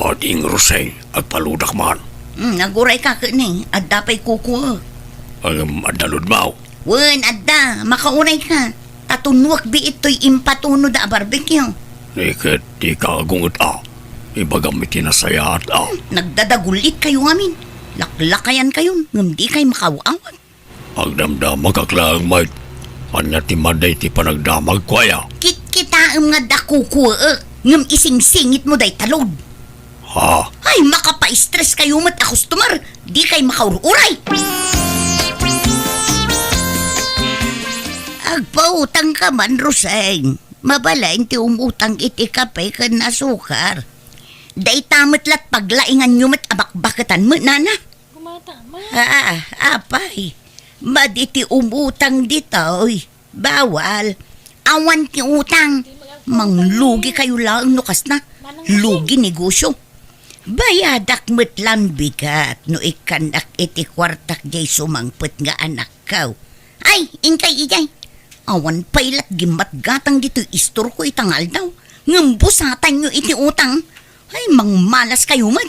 Ading Roseng, agpaludak man. Naguray ka ni. Adda pa'y kuku. Ang adalod mo. Wen, adda. Makaunay ka. Tatunwak bi ito'y impatuno da barbecue. Nikit, di ka agungot Ibagamit tinasaya at Nagdadagulit kayo amin. Laklakayan kayo. Ngam di kayo makawawag. Agdamdam magkaklang mait. Anya ti maday ti panagdamag kwaya. Kit-kitaam nga da kuku. Ngam ising-singit mo day talod. Ha? Ay, makapa-stress kayo mat a customer. Di kayo makaururay. Agpautang ka man, Roseng. Mabalain ti umutang iti kape kan na sukar. Day tamat lat paglaingan nyo mat abakbakatan mo, nana. Gumata, Apay. Maditi umutang dito, bawal. Awan ti utang. Manglugi kayo lang nukas na. Lugi negosyo. Bayadak mo't lang bigat no ikanak iti kwartak jay sumangpet nga anak kaw. Ay, inkay ijay. Awan pailat gimatgatang dito istor ko itangal daw. Ngambusatan nyo iti utang. Ay, mangmalas kayo man.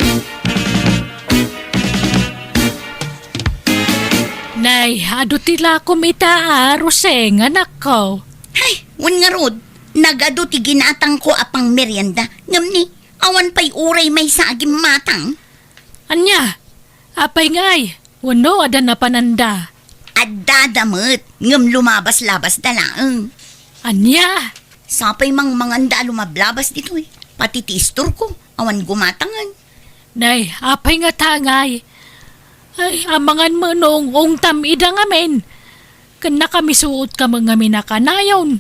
Nay, ado tila kumita Roseng, anak ko. Ay, wan nga rod. Nagado ti ginatang ko apang merienda. Ngam ni, awan pa'y uray may sagim matang. Anya, apay ngay, wano ada na pananda. Adadamot, ngam lumabas-labas dalaang. Anya, Sapay mang manganda lumablabas dito eh. Pati ti istor ko, awan gumatangan. nay, apay nga tangay. Ay, amangan mo noong ungtam ida ngamin. Kana kami suot ka mga minakanayon.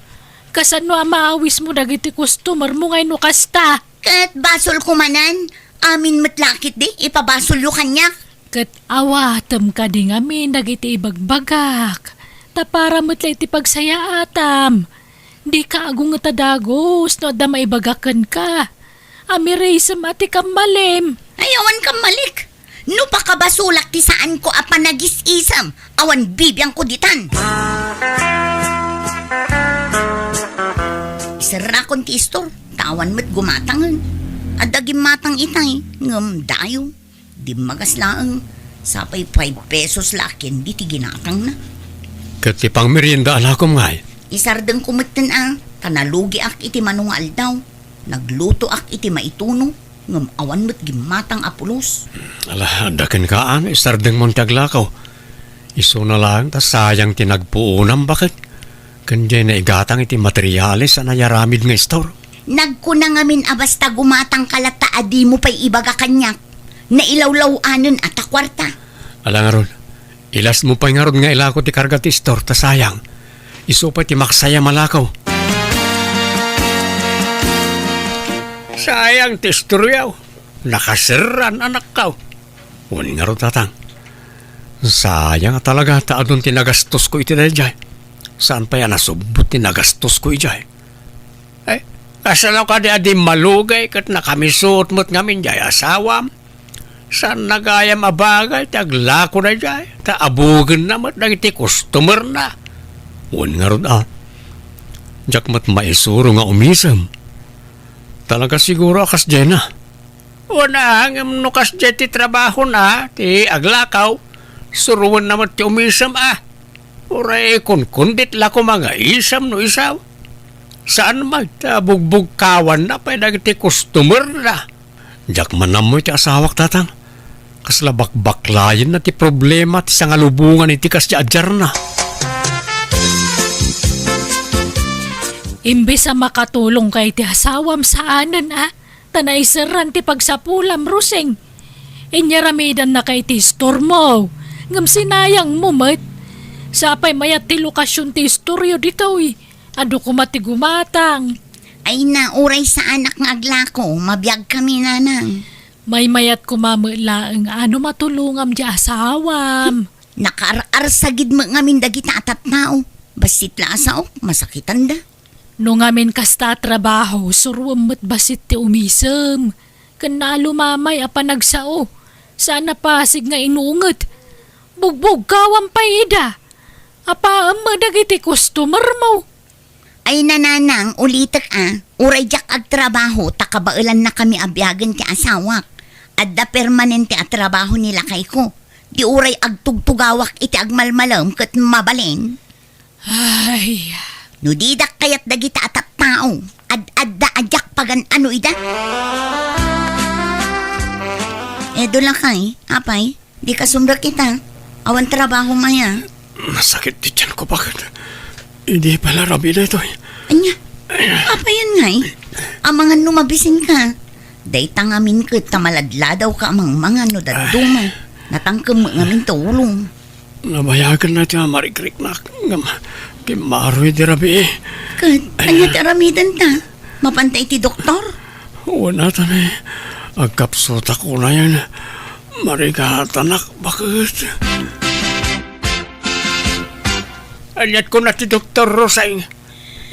Kasano maawis mo dagiti customer mo ngay no kasta. Kat basol ko manan, amin matlakit di, ipabasol yo kanya. Kat awatam ka di ngamin dagiti ibagbagak. Ta para mo't iti pagsaya atam. Di ka agong tadagos no da maibagakan ka. Amiresam ati kamalim. Ayawan ka malik. No pa kabasulak ti saan ko apanagis-isam, awan bibiyang ko ditan. Isara kon ti istor, tawan mo't gumatangan. Adagim matang itay, ngam dayo. Di magaslaang, sapay 5 pesos lakin, di ti ginatang na. Kati pang merienda alakom ngay. Isardeng kumiten tanalugi ak iti manungal daw. Nagluto ak iti maituno, ngam awan mo't gimatang apulos. Ala, andakin kaan, isardeng montaglakaw. Iso na lang, tas sayang tinagpuunam bakit? Kanya na igatang iti materyales na nayaramid nga store. Nagkuna ngamin abasta gumatang kalata adi mo pa'y ibaga kanyak. Nailawlaw-anon at akwarta. Ala nga ron, ilas mo pa nga ron nga ilako ti karga ti store, tas sayang. Iso pa ti maksaya malakaw. Sayang ti store yaw. Nakasiran anak kaw. Wani nga ron tatang. Sayang talaga taadon tinagastos ko iti dayjay. Saan pa yan nasubot tinagastos ko ijay? Eh, kasalaw ka di adi malugay kat nakamisot mo't ngamin jay asawam. Saan nagayam abagay taglako na jay. Taabugan na mo't nagiti customer na. Wani nga ron Jak mo't maisuro nga umisam. Talaga siguro akas jay na. Wana hangam nukas jay ti trabaho na ti aglakaw. Suruan naman ti umisam Uray kun kundit la ko mga isam no isaw. Saan magtabugbog kawan na pa dagiti customer na. Jak manamoy ti asawak tatang. Kaslabak-baklayan na ti problema ti sangalubungan iti kas ti adjar na. Imbes sa makatulong kay ti asawam saanan tanay seran ti pagsapulam Roseng. Inyaramidan na kay ti store mo. Ngam sinayang mo mat. Sapay mayat ti lokasyon ti istoryo dito Ado ko mati gumatang. Ay nauray sa anak nga aglako, mabiyag kami nanang. May mayat kumamalaang ano matulungam di asawam. Nakaarsagid mo ngamin dagita atat nao. Basit la asaw, masakitan da. No ngamin kasta trabaho, suruam mat basit ti umisem. Kanalo mamay apa nagsao. Sana pasig nga inunget. Bugbog kawam pa ida. Apa ang madagiti customer mo. Ay nananang, ulitak uray jak ag trabaho, takabailan na kami abyagan ti asawak. Adda permanente at trabaho nila kay ko. Di uray ag tugtugawak iti agmalmalam kat mabalin. Ay, No didak kayat dagita atap tao. Adda ajak pagan ano ida. Edo lang kay, apay, di ka sumra kita. Awan trabaho maya. Masakit di tiyan ko, bakit? Hindi pala rabi na ito. Anya, apa yan ngay? Amangan numabisin ka. Day tangamin ka, tamaladladaw ka amang mga no daduma. Natangkam mo ngamin tulong. Nabayagan na tiyan marikrik na. Kimaroy di rabi eh. Kat, anya taramidan ta? Mapantay ti doktor? Wala tanay. Agkapsot ako na yan. Marigatanak, bakit? Alyat ko na ti Dr. Rosay.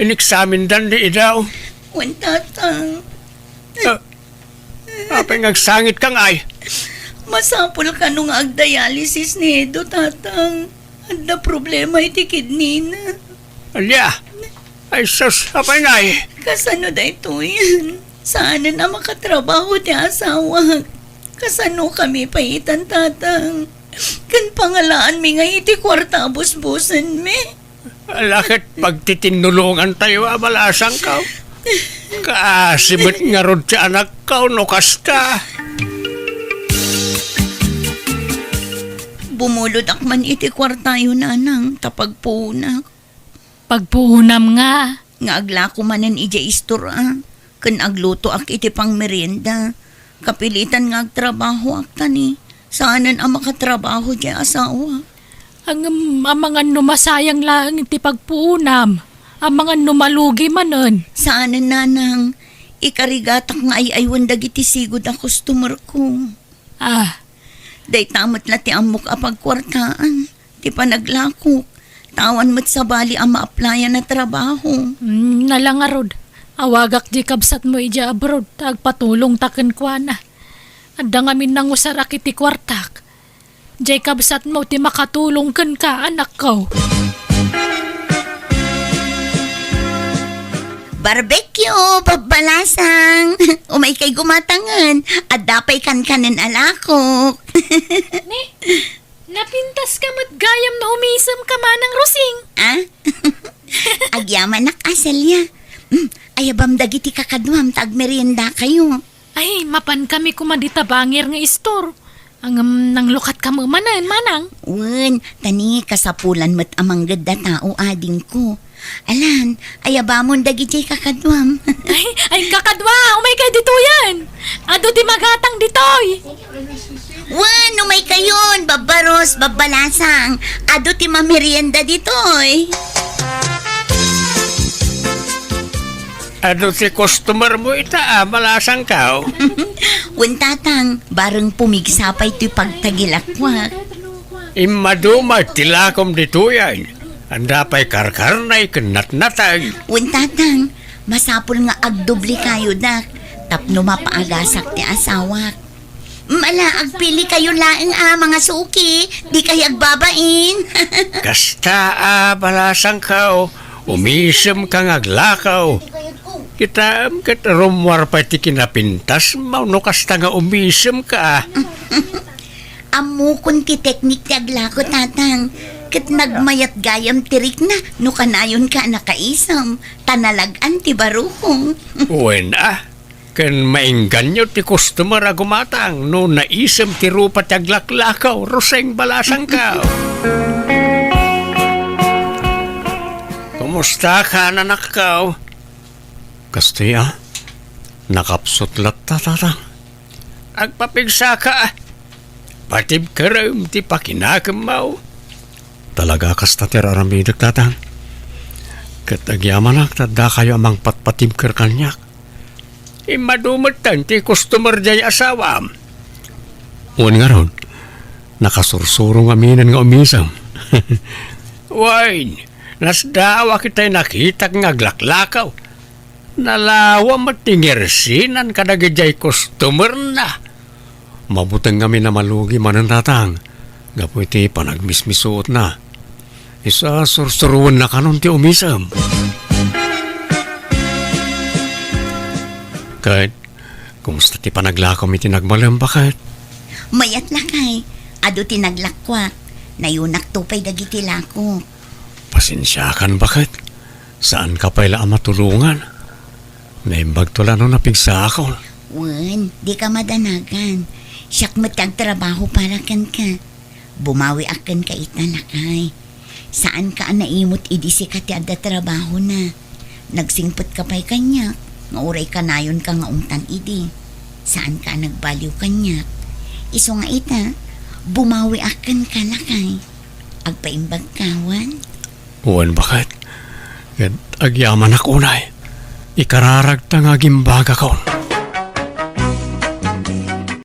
Inexamin dan di idaw. Wantatang, Apeng agsangit kang ay. masapol ka nung ag-dialysis ni Edo, tatang. Anda problema iti kidney na. Alya, ay sus, apay na ay. Kasano da ito yan? Saan na makatrabaho ti asawa? Kasano kami paitan, tatang? Kan pangalaan mi nga iti kwarta busbusan mi. Alakit pagtitinulungan tayo, abalasang ka. Kaasibit nga rod sa anak ka, no kasta. Bumulod akman iti kwarta yun, anang, tapagpunak. pagpuunam nga. Nga aglako manan ija istor, Kan agluto ak iti pang merienda. Kapilitan nga agtrabaho ak tani. Saanan ang makatrabaho di asawa? Ang mga numasayang lang ti pagpuunam. Ang mga numalugi manon. Saanan nanang? Ikarigatak nga ay aywan dagiti sigod ang customer ko. Ah, Day tamat la ti amok apagkwartaan. Ti panaglakok. Tawan mo't sa bali ang ma-applyan na trabaho. nalangarod. Awagak di kabsat mo ija abroad. Tagpatulong taken kwa na. Adda ngamin nang usarak iti kwartak. Jay kabsat mo ti makatulong ken ka anak ko. Barbecue, pabalasang. Umay kay gumatangan. At dapay kan-kanan alakok. Napintas ka mat gayam na umisam ka manang rusing. Agyaman nak asalya. Ayabam dagiti kakadwam tag merienda kayo. Ay, mapan kami kumadita bangir nga istor. Ang nang lukat ka mo manan, manang. Wen, tani kasapulan mo't amang gada tao ading ko. Alan, ayabamon dagiti kakadwam. Ay, kakadwa, umay kay dito yan. Ado di magatang ditoy. Wen, umay kayon, babaros, babalasang. Ado ti mamerienda ditoy. Ano si customer mo ita, malasang ka. Wen tatang, bareng pumigsapay ti pagtagilakwak. Imaduma tilakom dito yan. Anda pa'y karkarnay kanatnatay. Wen tatang, masapul nga agdubli kayo dak. Tapno mapaagasak ti asawak. Mala, agpili kayo laeng mga suki. Di kayo agbabain. Kasta balasang ka. Umisem kang aglakaw. Kita rumwar pa ti kinapintas. Mauno kasta nga umisem ka. Amukon ti teknik ti aglako, tatang. Kat nagmayat gayam tirik na, no kanayon ka nakaisam. Tanalagan ti baruhong. Uwen kan maingganyo ti customer a gumatang. No naisem ti rupa ti aglaklakaw. Roseng balasang ka. Kumusta ka, nanak ka? Kastya, nakapsot latta tata. Agpapigsa ka. Patib ka rin ti pakinakam mo. Talaga kasta ti raramidag tata. Katagyaman tadda kayo amang patpatib ka kanyak. Imadumatan ti customer jay asawam. Uwan nga ron, nakasursurong aminan nga umisam. Wine, Nasdawa kita'y nakita nga glaklakaw. Nalawa matingirsinan kadagijay customer na. Mabutang kami na malugi mananatang. Gapo iti panagmismisuot na. Isa sursuruan na kanon ti umisam. Kahit, kumusta ti panaglakom iti nagmalam bakit? Mayat lakay. Ado tinaglakwak. Nayunak tupay dagiti lako. Pasensyakan bakit? Saan ka pala matulungan? Naimbag tula no napigsa ako. Wan, di ka madanagan. Siyak matagtrabaho para kan ka. Bumawi akan ka italakay. Saan ka naimot idisi ka ti adda trabaho na. Nagsingpot ka pa'y kanyak. Mauray ka nayon ka nga ungtan idi. Saan ka nagbaliw kanyak. Iso nga ita, bumawi akan ka lakay. Agpaimbag kawan. Uwan bakit? Agyaman ako na Ikararagtang agimbaga ko.